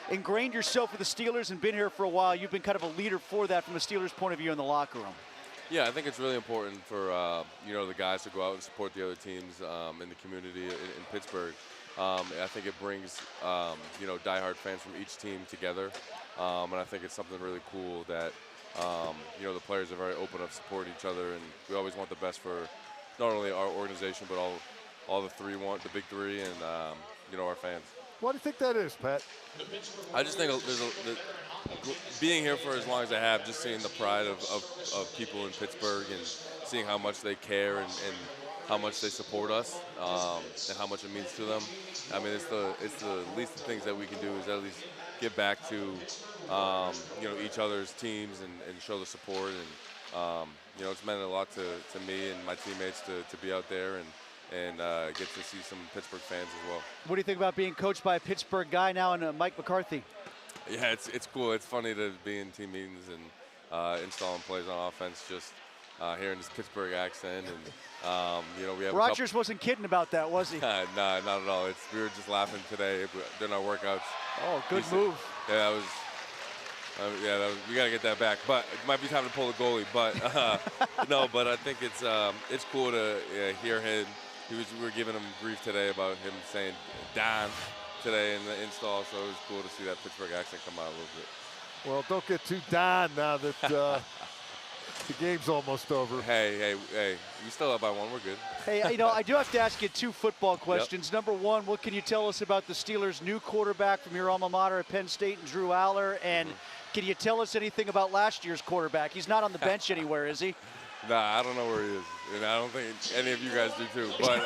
ingrained yourself with the Steelers and been here for a while, you've been kind of a leader for that from a Steelers point of view in the locker room. Yeah, I think it's really important for the guys to go out and support the other teams in the community in Pittsburgh. I think it brings diehard fans from each team together, and I think it's something really cool that the players are very open to supporting each other, and we always want the best for not only our organization but all the big three, and our fans. Why do you think that is, Pat? I just think being here for as long as I have, just seeing the pride of people in Pittsburgh and seeing how much they care and how much they support us and how much it means to them. I mean, it's the least of things that we can do is at least give back to each other's teams and show the support. And it's meant a lot to me and my teammates to be out there and get to see some Pittsburgh fans as well. What do you think about being coached by a Pittsburgh guy now and Mike McCarthy? Yeah, it's cool. It's funny to be in team meetings and installing plays on offense, just hearing this Pittsburgh accent. And, we have Rogers wasn't kidding about that, was he? No, not at all. We were just laughing today during our workouts. Oh, good move. Yeah, Yeah, we got to get that back. But it might be time to pull the goalie. But no, but I think it's cool to hear him. We were giving him grief today about him saying Don today in the install, so it was cool to see that Pittsburgh accent come out a little bit. Well, don't get too Don now that the game's almost over. Hey, we still up by one. We're good. Hey, I do have to ask you 2 football questions. Yep. Number 1, what can you tell us about the Steelers' new quarterback from your alma mater at Penn State, and Drew Aller? And can you tell us anything about last year's quarterback? He's not on the bench anywhere, is he? Nah, I don't know where he is, and I don't think any of you guys do too. But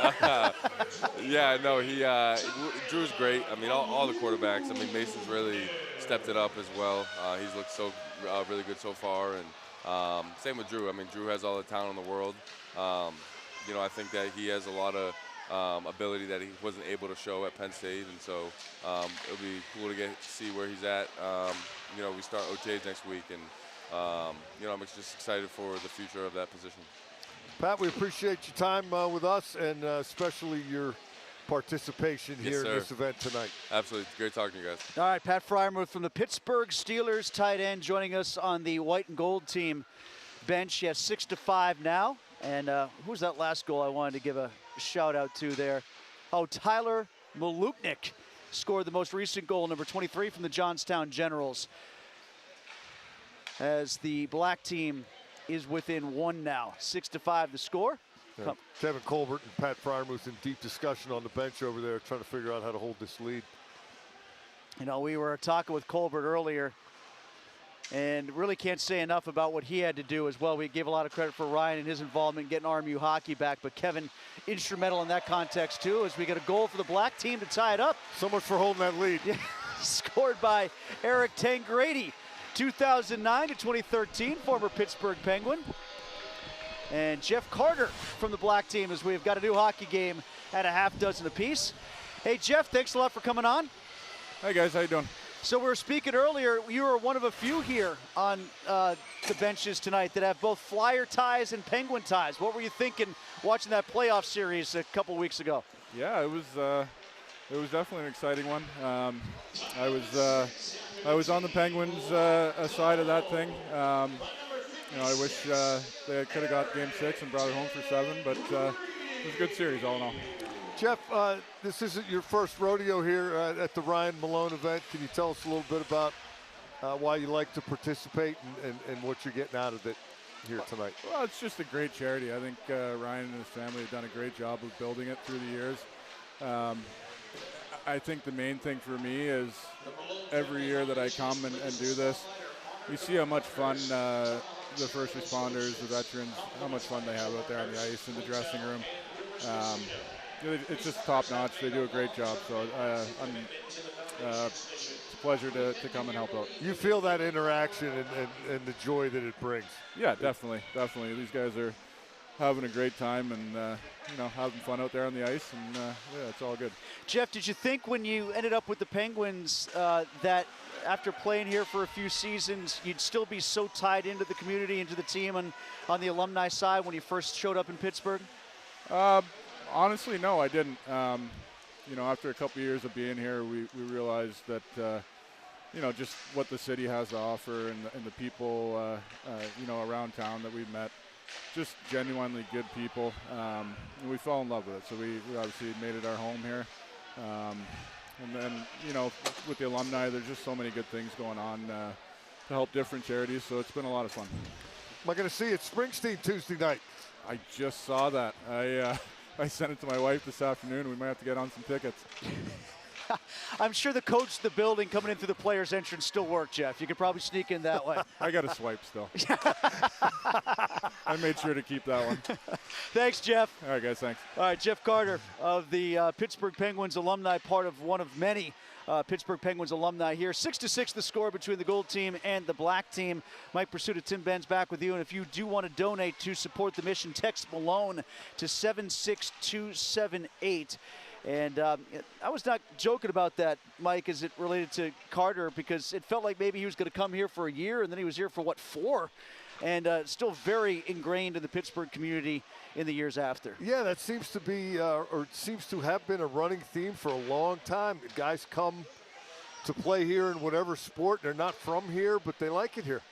yeah, no, Drew's great. I mean, all the quarterbacks. I mean, Mason's really stepped it up as well. He's looked so really good so far, and same with Drew. I mean, Drew has all the talent in the world. I think that he has a lot of ability that he wasn't able to show at Penn State, and so it'll be cool to see where he's at. We start OTAs next week, and I'm just excited for the future of that position. Pat, we appreciate your time with us, and especially your participation here in this event tonight. Absolutely. Great talking to you guys. All right, Pat Fryermuth from the Pittsburgh Steelers, tight end, joining us on the white and gold team bench. He has 6-5 now. And who's that last goal I wanted to give a shout out to there? Oh, Tyler Malutnik scored the most recent goal, number 23 from the Johnstown Generals, as the black team is within 1 now. 6-5 the score. Yeah. Kevin Colbert and Pat Fryermuth in deep discussion on the bench over there, trying to figure out how to hold this lead. We were talking with Colbert earlier, and really can't say enough about what he had to do as well. We gave a lot of credit for Ryan and his involvement in getting RMU hockey back, but Kevin instrumental in that context too, as we get a goal for the black team to tie it up. So much for holding that lead. Scored by Eric Tangradi, 2009 to 2013, former Pittsburgh Penguin. And Jeff Carter from the black team, as we've got a new hockey game at a half dozen apiece. Hey Jeff, thanks a lot for coming on. Hey guys, how you doing? So we were speaking earlier, you were one of a few here on the benches tonight that have both Flyer ties and Penguin ties. What were you thinking watching that playoff series a couple weeks ago? Yeah, it was definitely an exciting one. I was on the Penguins' side of that thing. I wish they could have got Game 6 and brought it home for 7, but it was a good series all in all. Jeff, this isn't your first rodeo here at the Ryan Malone event. Can you tell us a little bit about why you like to participate and what you're getting out of it here tonight? Well, it's just a great charity. I think Ryan and his family have done a great job of building it through the years. I think the main thing for me is every year that I come and do this, you see how much fun the first responders, the veterans, how much fun they have out there on the ice, in the dressing room. It's just top notch. They do a great job. So it's a pleasure to come and help out. You feel that interaction and the joy that it brings. Yeah, definitely. These guys are having a great time and having fun out there on the ice, and yeah, it's all good. Jeff, did you think when you ended up with the Penguins that after playing here for a few seasons, you'd still be so tied into the community, into the team, and on the alumni side when you first showed up in Pittsburgh? Honestly, no, I didn't. After a couple years of being here, we realized that, just what the city has to offer and the people, around town that we've met, just genuinely good people. And we fell in love with it. So we obviously made it our home here. And then, with the alumni, there's just so many good things going on to help different charities. So it's been a lot of fun. Am I going to see you at Springsteen Tuesday night? I just saw that. I sent it to my wife this afternoon. We might have to get on some tickets. I'm sure the coach of the building coming in through the players' entrance still work, Jeff. You could probably sneak in that way. I got a swipe still. I made sure to keep that one. Thanks, Jeff. All right, guys, thanks. All right, Jeff Carter of the Pittsburgh Penguins alumni, part of one of many Pittsburgh Penguins alumni here. 6-6 the score between the gold team and the black team. Mike Pursuta, Tim Benz back with you. And if you do want to donate to support the mission, text Malone to 76278. And I was not joking about that, Mike, as it related to Carter, because it felt like maybe he was going to come here for a year, and then he was here for, 4? And still very ingrained in the Pittsburgh community in the years after. Yeah, that seems to be, or seems to have been a running theme for a long time. Guys come to play here in whatever sport. They're not from here, but they like it here.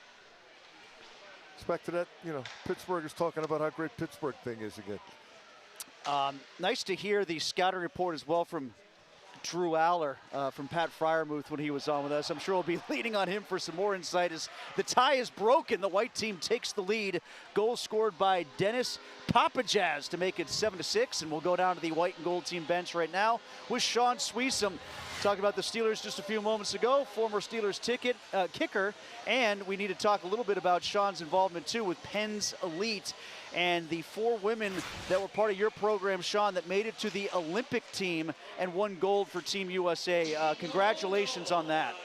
Back to that, Pittsburgh is talking about how great Pittsburgh thing is again. Nice to hear the scouting report as well from Drew Aller from Pat Fryermuth when he was on with us. I'm sure we'll be leaning on him for some more insight as the tie is broken. The white team takes the lead. Goal scored by Dennis Papajaz to make it 7-6, and we'll go down to the white and gold team bench right now with Sean Sweesum. Talking about the Steelers just a few moments ago, former Steelers kicker, and we need to talk a little bit about Sean's involvement too with Penn's Elite and the 4 women that were part of your program, Sean, that made it to the Olympic team and won gold for Team USA. Congratulations on that.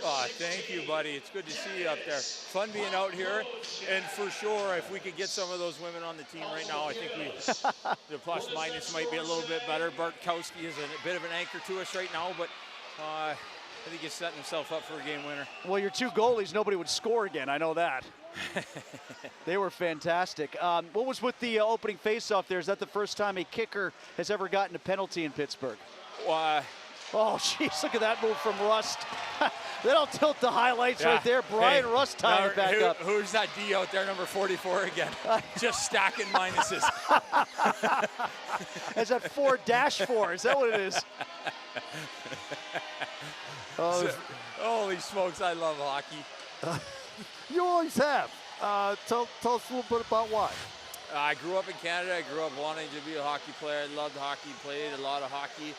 Oh, thank you, buddy. It's good to see you up there. Fun being out here, and for sure, if we could get some of those women on the team right now, I think the plus minus might be a little bit better. Bartkowski is a bit of an anchor to us right now, but I think he's setting himself up for a game winner. Well, your 2 goalies, nobody would score again. I know that. They were fantastic. What was with the opening faceoff there? Is that the first time a kicker has ever gotten a penalty in Pittsburgh? Oh, jeez, look at that move from Rust. That'll tilt the highlights right there. Brian Rust tying it back up. Who's that D out there, number 44 again? Just stacking minuses. Is that 4-4? Is that what it is? Holy smokes, I love hockey. You always have. Tell us a little bit about why. I grew up in Canada. I grew up wanting to be a hockey player. I loved hockey, played a lot of hockey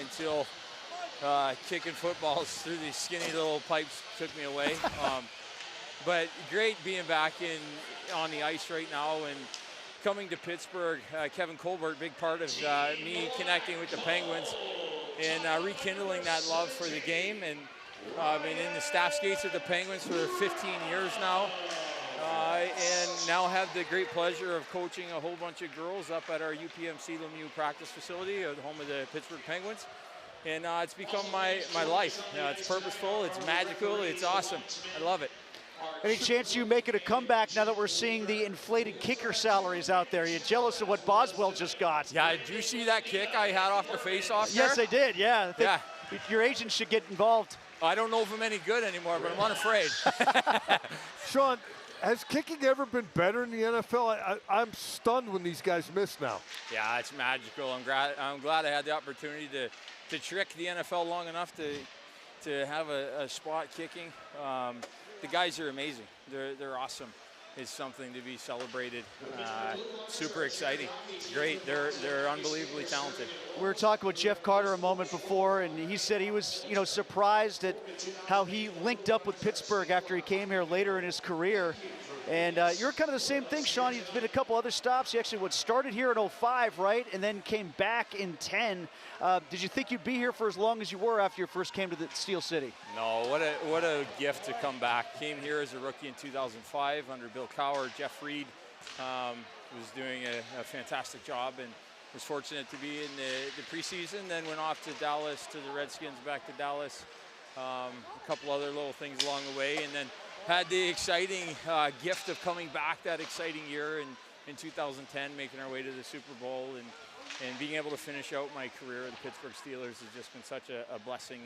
until kicking footballs through these skinny little pipes took me away. But great being back on the ice right now and coming to Pittsburgh. Kevin Colbert, big part of me connecting with the Penguins and rekindling that love for the game. And I've been in the staff skates at the Penguins for 15 years now. And now have the great pleasure of coaching a whole bunch of girls up at our UPMC Lemieux practice facility, the home of the Pittsburgh Penguins. And it's become my life. It's purposeful, it's magical, it's awesome. I love it. Any chance you make it a comeback now that we're seeing the inflated kicker salaries out there? Are you jealous of what Boswell just got? Yeah, did you see that kick I had off the face-off there? Yes, I did, yeah. I think your agent should get involved. I don't know if I'm any good anymore, but I'm unafraid. Sean, has kicking ever been better in the NFL? I'm stunned when these guys miss now. Yeah, it's magical. I'm glad I had the opportunity to trick the NFL long enough to have a spot kicking. The guys are amazing. They're awesome. It's something to be celebrated. Super exciting. Great. They're unbelievably talented. We were talking with Jeff Carter a moment before, and he said he was, surprised at how he linked up with Pittsburgh after he came here later in his career. And you're kind of the same thing, Sean. You've been a couple other stops. You actually started here in 05, right? And then came back in 10. Did you think you'd be here for as long as you were after you first came to the Steel City? No, what a gift to come back. Came here as a rookie in 2005 under Bill Cowher. Jeff Reed was doing a fantastic job and was fortunate to be in the preseason. Then went off to Dallas, to the Redskins, back to Dallas. A couple other little things along the way, and then had the exciting gift of coming back that exciting year in 2010, making our way to the Super Bowl and being able to finish out my career with the Pittsburgh Steelers has just been such a blessing.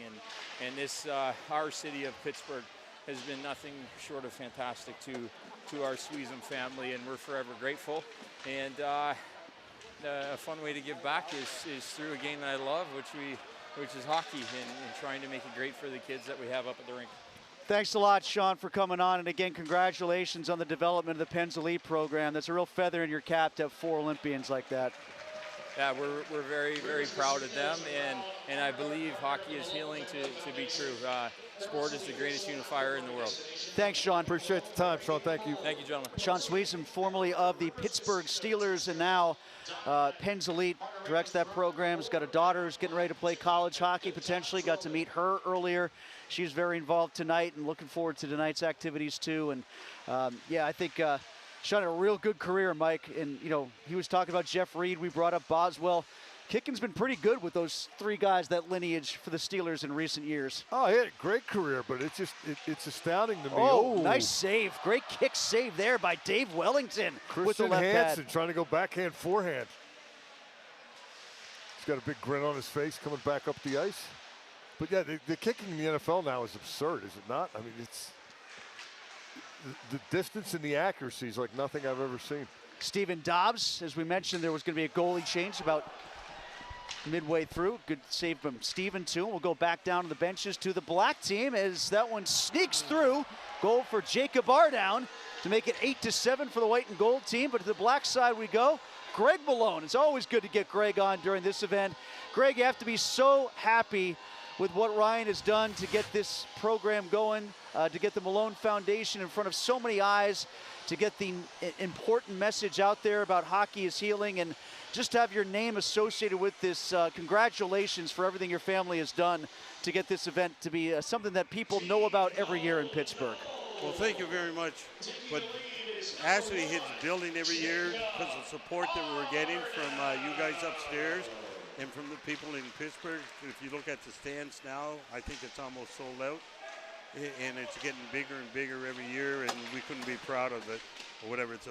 And this, our city of Pittsburgh has been nothing short of fantastic to our Sweesum family, and we're forever grateful. And a fun way to give back is through a game that I love, which is hockey, and trying to make it great for the kids that we have up at the rink. Thanks a lot, Sean, for coming on. And again, congratulations on the development of the Penn's Elite program. That's a real feather in your cap to have 4 Olympians like that. Yeah, we're very, very proud of them, and I believe hockey is healing to be true. Sport is the greatest unifier in the world. Thanks, Sean. Appreciate the time, Sean. Thank you. Thank you, gentlemen. Sean Sweesum, formerly of the Pittsburgh Steelers, and now Penn's Elite, directs that program. He's got a daughter who's getting ready to play college hockey, potentially. Got to meet her earlier. She's very involved tonight and looking forward to tonight's activities, too. And, yeah, I think Sean had a real good career, Mike. And, he was talking about Jeff Reed. We brought up Boswell. Kicking's been pretty good with those 3 guys, that lineage for the Steelers in recent years. Oh, he had a great career, but it's astounding to me. Oh, nice save. Great kick save there by Dave Wellington with the left Hansen pad. Trying to go backhand, forehand. He's got a big grin on his face coming back up the ice. But yeah, the kicking in the NFL now is absurd, is it not? I mean, it's the distance and the accuracy is like nothing I've ever seen. Steven Dobbs, as we mentioned, there was going to be a goalie change about midway through. Good save from Steven, too. We'll go back down to the benches to the black team as that one sneaks through. Goal for Jacob Ardown to make it 8-7 for the white and gold team. But to the black side we go. Greg Malone. It's always good to get Greg on during this event. Greg, you have to be so happy with what Ryan has done to get this program going, to get the Malone Foundation in front of so many eyes, to get the important message out there about hockey is healing, and just to have your name associated with this. Congratulations for everything your family has done to get this event to be something that people know about every year in Pittsburgh. Well, thank you very much. But actually, it's building every year because of the support that we're getting from you guys upstairs and from the people in Pittsburgh. If you look at the stands now, I think it's almost sold out. And it's getting bigger and bigger every year, and we couldn't be proud of it, or whatever. It's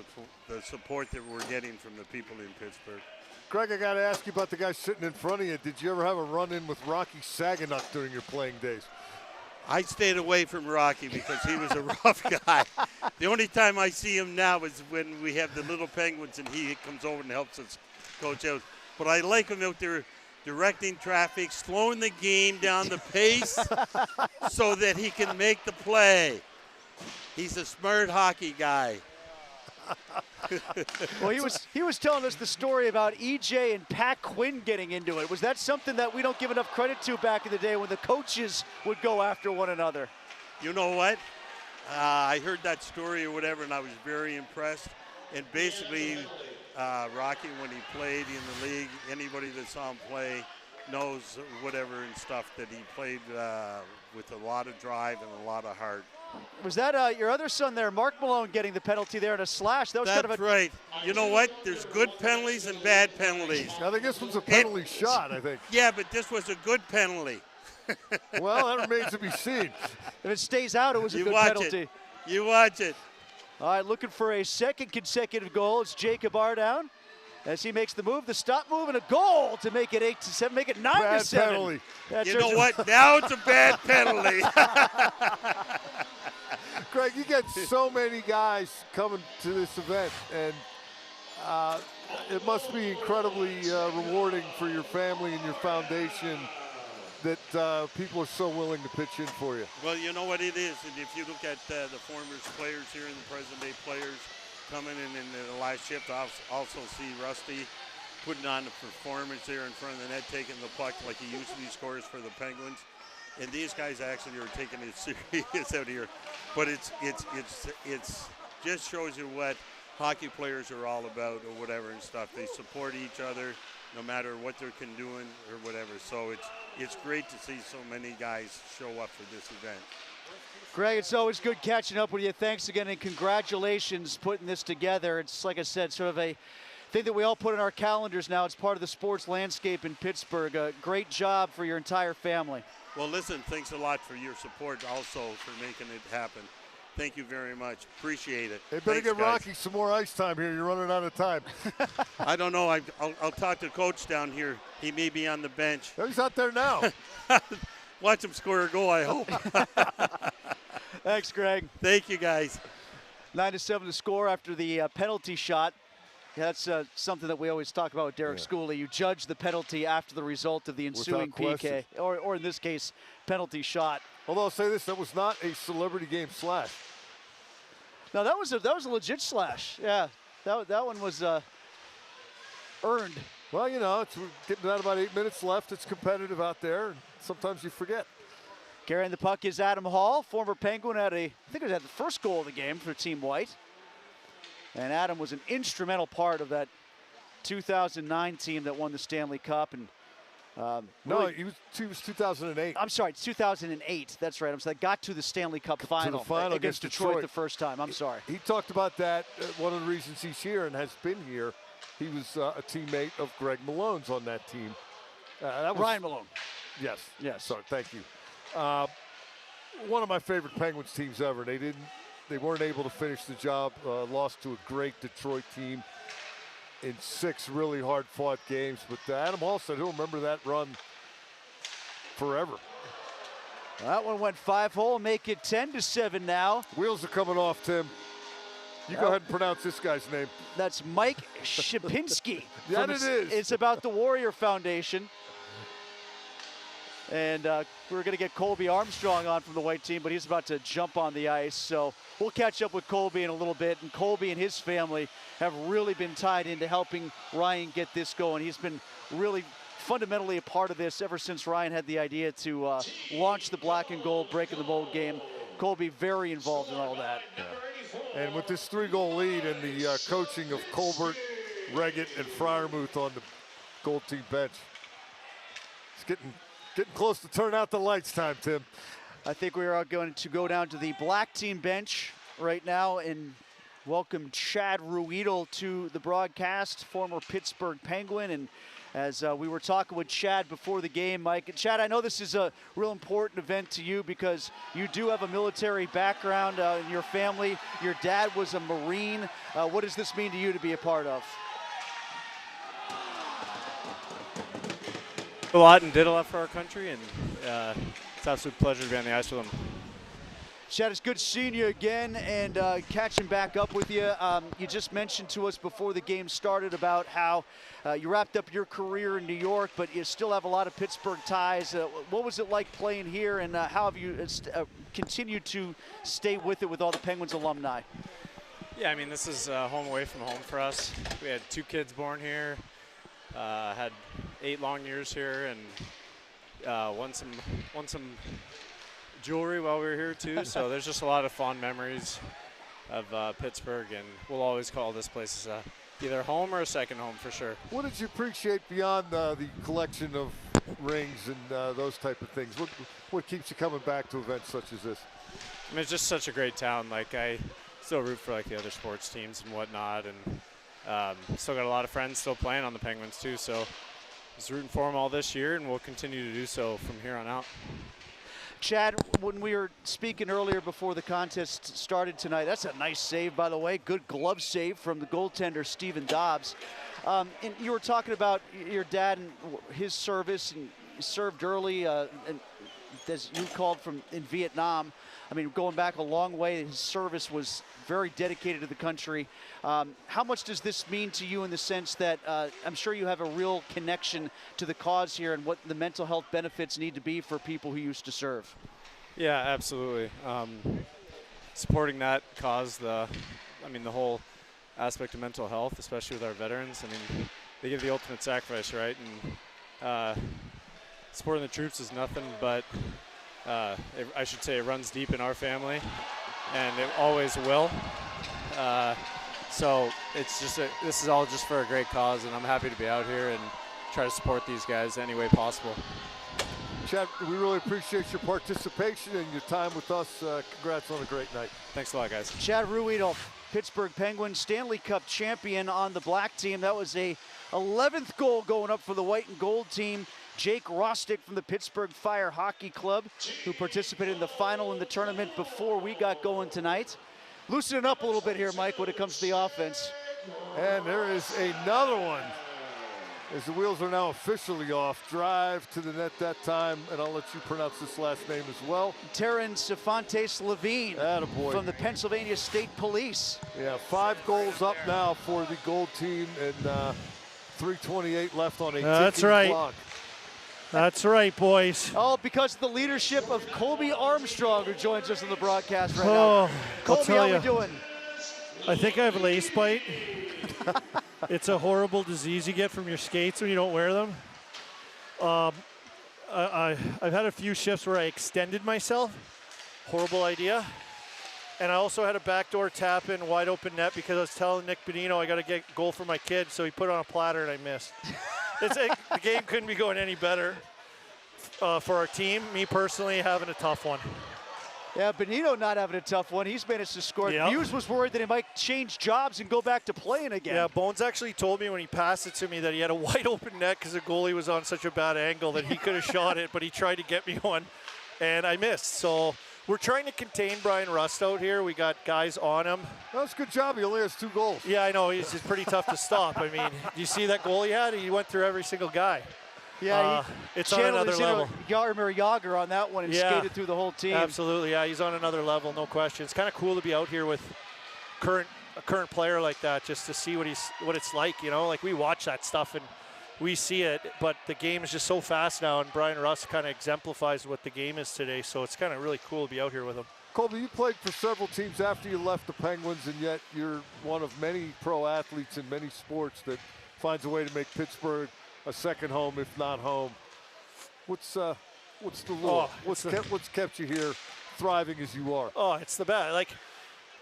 the support that we're getting from the people in Pittsburgh. Greg, I got to ask you about the guy sitting in front of you. Did you ever have a run-in with Rocky Saganuk during your playing days? I stayed away from Rocky because he was a rough guy. The only time I see him now is when we have the little Penguins and he comes over and helps us coach out. But I like him out there directing traffic, slowing the game down the pace so that he can make the play. He's a smart hockey guy. Well, he was telling us the story about EJ and Pat Quinn getting into it. Was that something that we don't give enough credit to back in the day when the coaches would go after one another? You know what? I heard that story or whatever, and I was very impressed. And basically, Rocky, when he played in the league, anybody that saw him play knows whatever and stuff that he played with a lot of drive and a lot of heart. Was that your other son there, Mark Malone, getting the penalty there in a slash? That was That's kind of a right. You know what? There's good penalties and bad penalties. I think this was a penalty shot, I think. Yeah, but this was a good penalty. Well, that remains to be seen. If it stays out, it was a good penalty. You watch it. All right, looking for a second consecutive goal. It's Jacob Ardown as he makes the move, the stop move, and a goal to make it 8-7, make it 9-7. Bad penalty. You know what? Now it's a bad penalty. Greg, you get so many guys coming to this event, and it must be incredibly rewarding for your family and your foundation that people are so willing to pitch in for you. Well, you know what it is, and if you look at the former players here and the present-day players coming in the last shift, I also see Rusty putting on the performance there in front of the net, taking the puck like he usually scores for the Penguins. And these guys actually are taking it serious out here. But it's just shows you what hockey players are all about or whatever and stuff. They support each other no matter what they're doing or whatever. So it's great to see so many guys show up for this event. Greg, it's always good catching up with you. Thanks again and congratulations putting this together. It's, like I said, sort of a thing that we all put in our calendars now. It's part of the sports landscape in Pittsburgh. Great job for your entire family. Well, listen, thanks a lot for your support also for making it happen. Thank you very much. Appreciate it. Hey, better Thanks, get guys. Rocky some more ice time here. You're running out of time. I don't know. I'll talk to Coach down here. He may be on the bench. He's out there now. Watch him score a goal, I hope. Thanks, Greg. Thank you, guys. 9-7 to score after the penalty shot. That's something that we always talk about with Derek Schooley. You judge the penalty after the result of the ensuing PK, or in this case, penalty shot. Although I'll say this, that was not a celebrity game slash. No, that was a legit slash. Yeah, that one was earned. Well, you know, we're getting down about 8 minutes left. It's competitive out there, and sometimes you forget. Carrying the puck is Adam Hall, former Penguin, I think it was the first goal of the game for Team White. And Adam was an instrumental part of that 2009 team that won the Stanley Cup. And no, he was 2008. I'm sorry, it's 2008. That's right. I'm sorry. Got to the Stanley Cup final, against Detroit the first time. I'm sorry. He talked about that. One of the reasons he's here and has been here, he was a teammate of Greg Malone's on that team. That was, Ryan Malone. Yes. Yes. Sorry. Thank you. One of my favorite Penguins teams ever. They weren't able to finish the job. Lost to a great Detroit team in 6 really hard-fought games. But Adam Hall said he'll remember that run forever. That one went 5-hole, make it 10-7 now. Wheels are coming off, Tim. You go ahead and pronounce this guy's name. That's Mike Shipinski. That it is. It's about the Warrior Foundation. And we're going to get Colby Armstrong on from the white team, but he's about to jump on the ice. So we'll catch up with Colby in a little bit. And Colby and his family have really been tied into helping Ryan get this going. He's been really fundamentally a part of this ever since Ryan had the idea to launch the black and gold breaking the mold game. Colby very involved in all that. Yeah. And with this 3-goal lead and the coaching of Colbert, Reggett, and Fryermuth on the gold team bench, it's getting close to turn out the lights time, Tim. I think we are going to go down to the black team bench right now and welcome Chad Ruedel to the broadcast, former Pittsburgh Penguin. And as we were talking with Chad before the game, Mike. And Chad, I know this is a real important event to you because you do have a military background in your family. Your dad was a Marine. What does this mean to you to be a part of? A lot and did a lot for our country, and it's an absolute pleasure to be on the ice with him. Chad, it's good seeing you again and catching back up with you. You just mentioned to us before the game started about how you wrapped up your career in New York, but you still have a lot of Pittsburgh ties. What was it like playing here, and how have you continued to stay with it with all the Penguins alumni? Yeah, I mean, this is home away from home for us. We had 2 kids born here, had 8 long years here, and won some jewelry while we were here too. So there's just a lot of fond memories of Pittsburgh, and we'll always call this place either home or a second home for sure. What did you appreciate beyond the collection of rings and those type of things? What keeps you coming back to events such as this? I mean, it's just such a great town. Like, I still root for like the other sports teams and whatnot, and still got a lot of friends still playing on the Penguins too. So I was rooting for them all this year, and we'll continue to do so from here on out. Chad, when we were speaking earlier before the contest started tonight, that's a nice save, by the way. Good glove save from the goaltender, Stephen Dobbs. And you were talking about your dad and his service, and he served early, and as you called from in Vietnam. I mean, going back a long way, his service was very dedicated to the country. How much does this mean to you in the sense that I'm sure you have a real connection to the cause here and what the mental health benefits need to be for people who used to serve? Yeah, absolutely. Supporting that cause, the whole aspect of mental health, especially with our veterans. I mean, they give the ultimate sacrifice, right? And supporting the troops is nothing but, I should say, it runs deep in our family, and it always will. So it's just this is all just for a great cause, and I'm happy to be out here and try to support these guys any way possible. Chad, we really appreciate your participation and your time with us. Congrats on a great night. Thanks a lot, guys. Chad Ruedel, Pittsburgh Penguins Stanley Cup champion on the black team. That was a 11th goal going up for the white and gold team. Jake Rostick from the Pittsburgh Fire Hockey Club, who participated in the final in the tournament before we got going tonight. Loosening up a little bit here, Mike, when it comes to the offense. And there is another one. As the wheels are now officially off. Drive to the net that time, and I'll let you pronounce this last name as well. Terran Cefantes Levine from the Pennsylvania State Police. Yeah, 5 goals up now for the gold team, and 3:28 left on a That's ticking right. clock. That's right, boys. Oh, because of the leadership of Colby Armstrong, who joins us on the broadcast right Oh, now. Colby, how we doing? I think I have lace bite. It's a horrible disease you get from your skates when you don't wear them. I've had a few shifts where I extended myself. Horrible idea. And I also had a backdoor tap in wide open net because I was telling Nick Bonino I got to get a goal for my kid, so he put it on a platter and I missed. The game couldn't be going any better for our team. Me personally, having a tough one. Yeah, Bonino not having a tough one. He's managed to score. Yep. Hughes was worried that he might change jobs and go back to playing again. Yeah, Bones actually told me when he passed it to me that he had a wide open net because the goalie was on such a bad angle that he could have shot it, but he tried to get me one, and I missed. So we're trying to contain Brian Rust out here. We got guys on him. That's a good job. He only has 2 goals. Yeah, I know. He's just pretty tough to stop. I mean, do you see that goal he had? He went through every single guy. Yeah, it's on another level. Jaromir Jagr on that one and skated through the whole team. Absolutely, yeah, he's on another level, no question. It's kind of cool to be out here with a current player like that, just to see what it's like. You know, like we watch that stuff and we see it, but the game is just so fast now, and Brian Russ kind of exemplifies what the game is today. So it's kind of really cool to be out here with him. Colby, you played for several teams after you left the Penguins, and yet you're one of many pro athletes in many sports that finds a way to make Pittsburgh a second home, if not home. What's the lure? What's kept you here thriving as you are? Oh, it's the best. Like,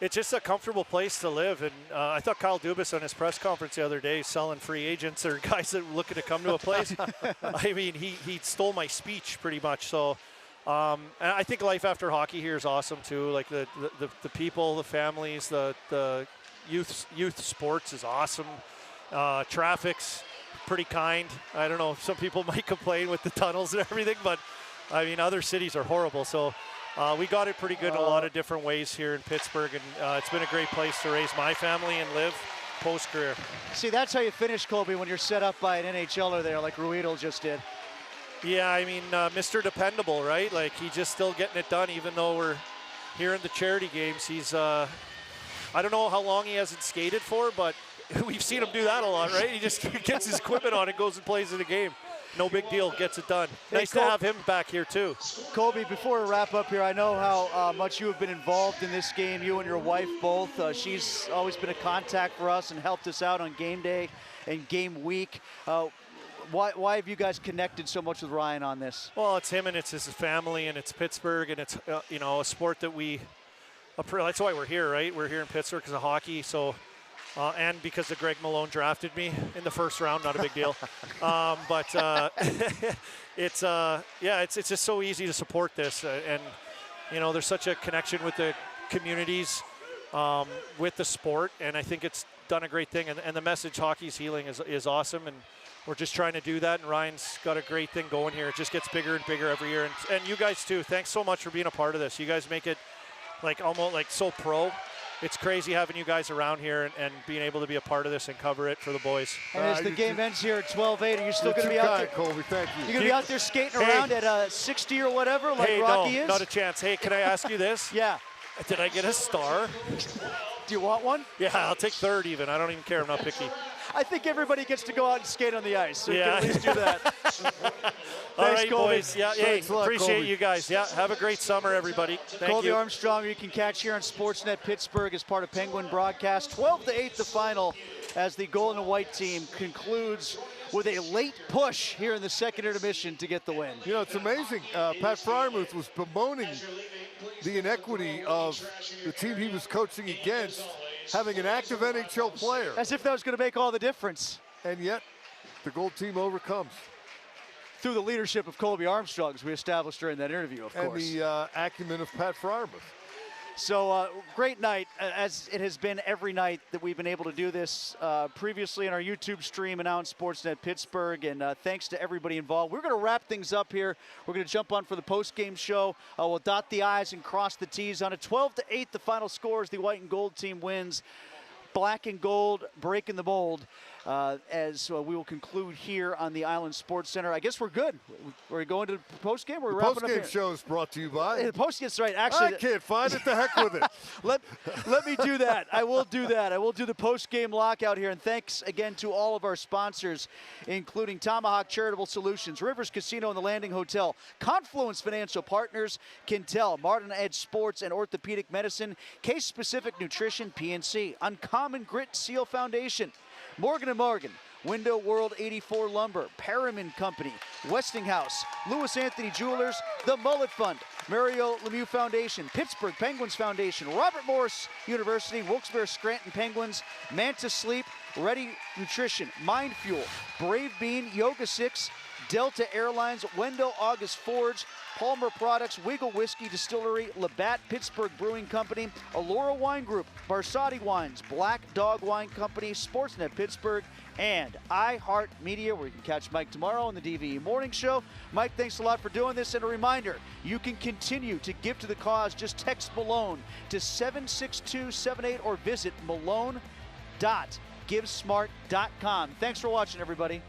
it's just a comfortable place to live. And I thought Kyle Dubas on his press conference the other day selling free agents or guys that were looking to come to a place. I mean, he stole my speech pretty much. So, and I think life after hockey here is awesome too. Like the people, the families, the youth sports is awesome. Traffic's pretty kind. I don't know, some people might complain with the tunnels and everything, but I mean, other cities are horrible. So we got it pretty good in a lot of different ways here in Pittsburgh, and it's been a great place to raise my family and live post-career. See, that's how you finish, Colby, when you're set up by an NHLer there like Ruedel just did. Yeah, I mean, Mr. Dependable, right? Like, he's just still getting it done, even though we're here in the charity games. He's, I don't know how long he hasn't skated for, but we've seen him do that a lot, right? He just gets his equipment on and goes and plays in the game. No big deal, gets it done. Nice to have him back here too. Colby, before we wrap up here, I know how much you have been involved in this game, you and your wife both. She's always been a contact for us and helped us out on game day and game week. Why have you guys connected so much with Ryan on this? Well, it's him and it's his family and it's Pittsburgh and it's you know, a sport that that's why we're here, right? We're here in Pittsburgh because of hockey. So. And because of Greg Malone drafted me in the first round, not a big deal. It's just so easy to support this, and you know, there's such a connection with the communities, with the sport, and I think it's done a great thing. And the message, hockey's healing, is awesome, and we're just trying to do that. And Ryan's got a great thing going here. It just gets bigger and bigger every year. And you guys too. Thanks so much for being a part of this. You guys make it like almost like so pro. It's crazy having you guys around here and being able to be a part of this and cover it for the boys. And as the game ends here at 12-8, are you still going to be out there? Colby, thank you. You're going to be out there skating around at 60 or whatever, like Rocky is? Not a chance. Hey, can I ask you this? Yeah. Did I get a star? Do you want one? Yeah, I'll take third even. I don't even care. I'm not picky. I think everybody gets to go out and skate on the ice, so you can at least do that. All right, Colby. boys. Yeah, hey, appreciate you guys. Yeah, have a great summer, everybody. Thank Colby you. Armstrong, you can catch here on Sportsnet Pittsburgh as part of Penguin Broadcast. 12-8 the final as the Golden and White team concludes with a late push here in the second intermission to get the win. You know, it's amazing. Pat Fryermuth was bemoaning the inequity of the team he was coaching against having an active NHL player. As if that was going to make all the difference. And yet, the Gold team overcomes. Through the leadership of Colby Armstrong, as we established during that interview, of course. And the acumen of Pat Fryermuth. So great night, as it has been every night that we've been able to do this previously in our YouTube stream and now on Sportsnet Pittsburgh. And thanks to everybody involved. We're going to wrap things up here. We're going to jump on for the post-game show. We'll dot the I's and cross the T's on a 12-8. The final score is the White and Gold team wins. Black and Gold breaking the mold. As we will conclude here on the Island Sports Center. I guess we're good. We're going to the postgame. We're wrapping up here. The postgame show is brought to you by. The postgame's right. Actually, I can't find it. The heck with it. let me do that. I will do that. I will do the postgame lockout here. And thanks again to all of our sponsors, including Tomahawk Charitable Solutions, Rivers Casino and the Landing Hotel, Confluence Financial Partners, Quintel, Martin Edge Sports and Orthopedic Medicine, Case Specific Nutrition, PNC, Uncommon Grit Seal Foundation, Morgan & Morgan, Window World 84 Lumber, Perriman Company, Westinghouse, Louis Anthony Jewelers, The Mullet Fund, Mario Lemieux Foundation, Pittsburgh Penguins Foundation, Robert Morris University, Wilkes-Barre Scranton Penguins, Manta Sleep, Ready Nutrition, Mind Fuel, Brave Bean, Yoga 6, Delta Airlines, Wendell August Forge, Palmer Products, Wiggle Whiskey Distillery, Labatt Pittsburgh Brewing Company, Allura Wine Group, Barsati Wines, Black Dog Wine Company, Sportsnet Pittsburgh, and iHeart Media, where you can catch Mike tomorrow on the DVE Morning Show. Mike, thanks a lot for doing this. And a reminder, you can continue to give to the cause. Just text Malone to 76278 or visit malone.givesmart.com. Thanks for watching, everybody.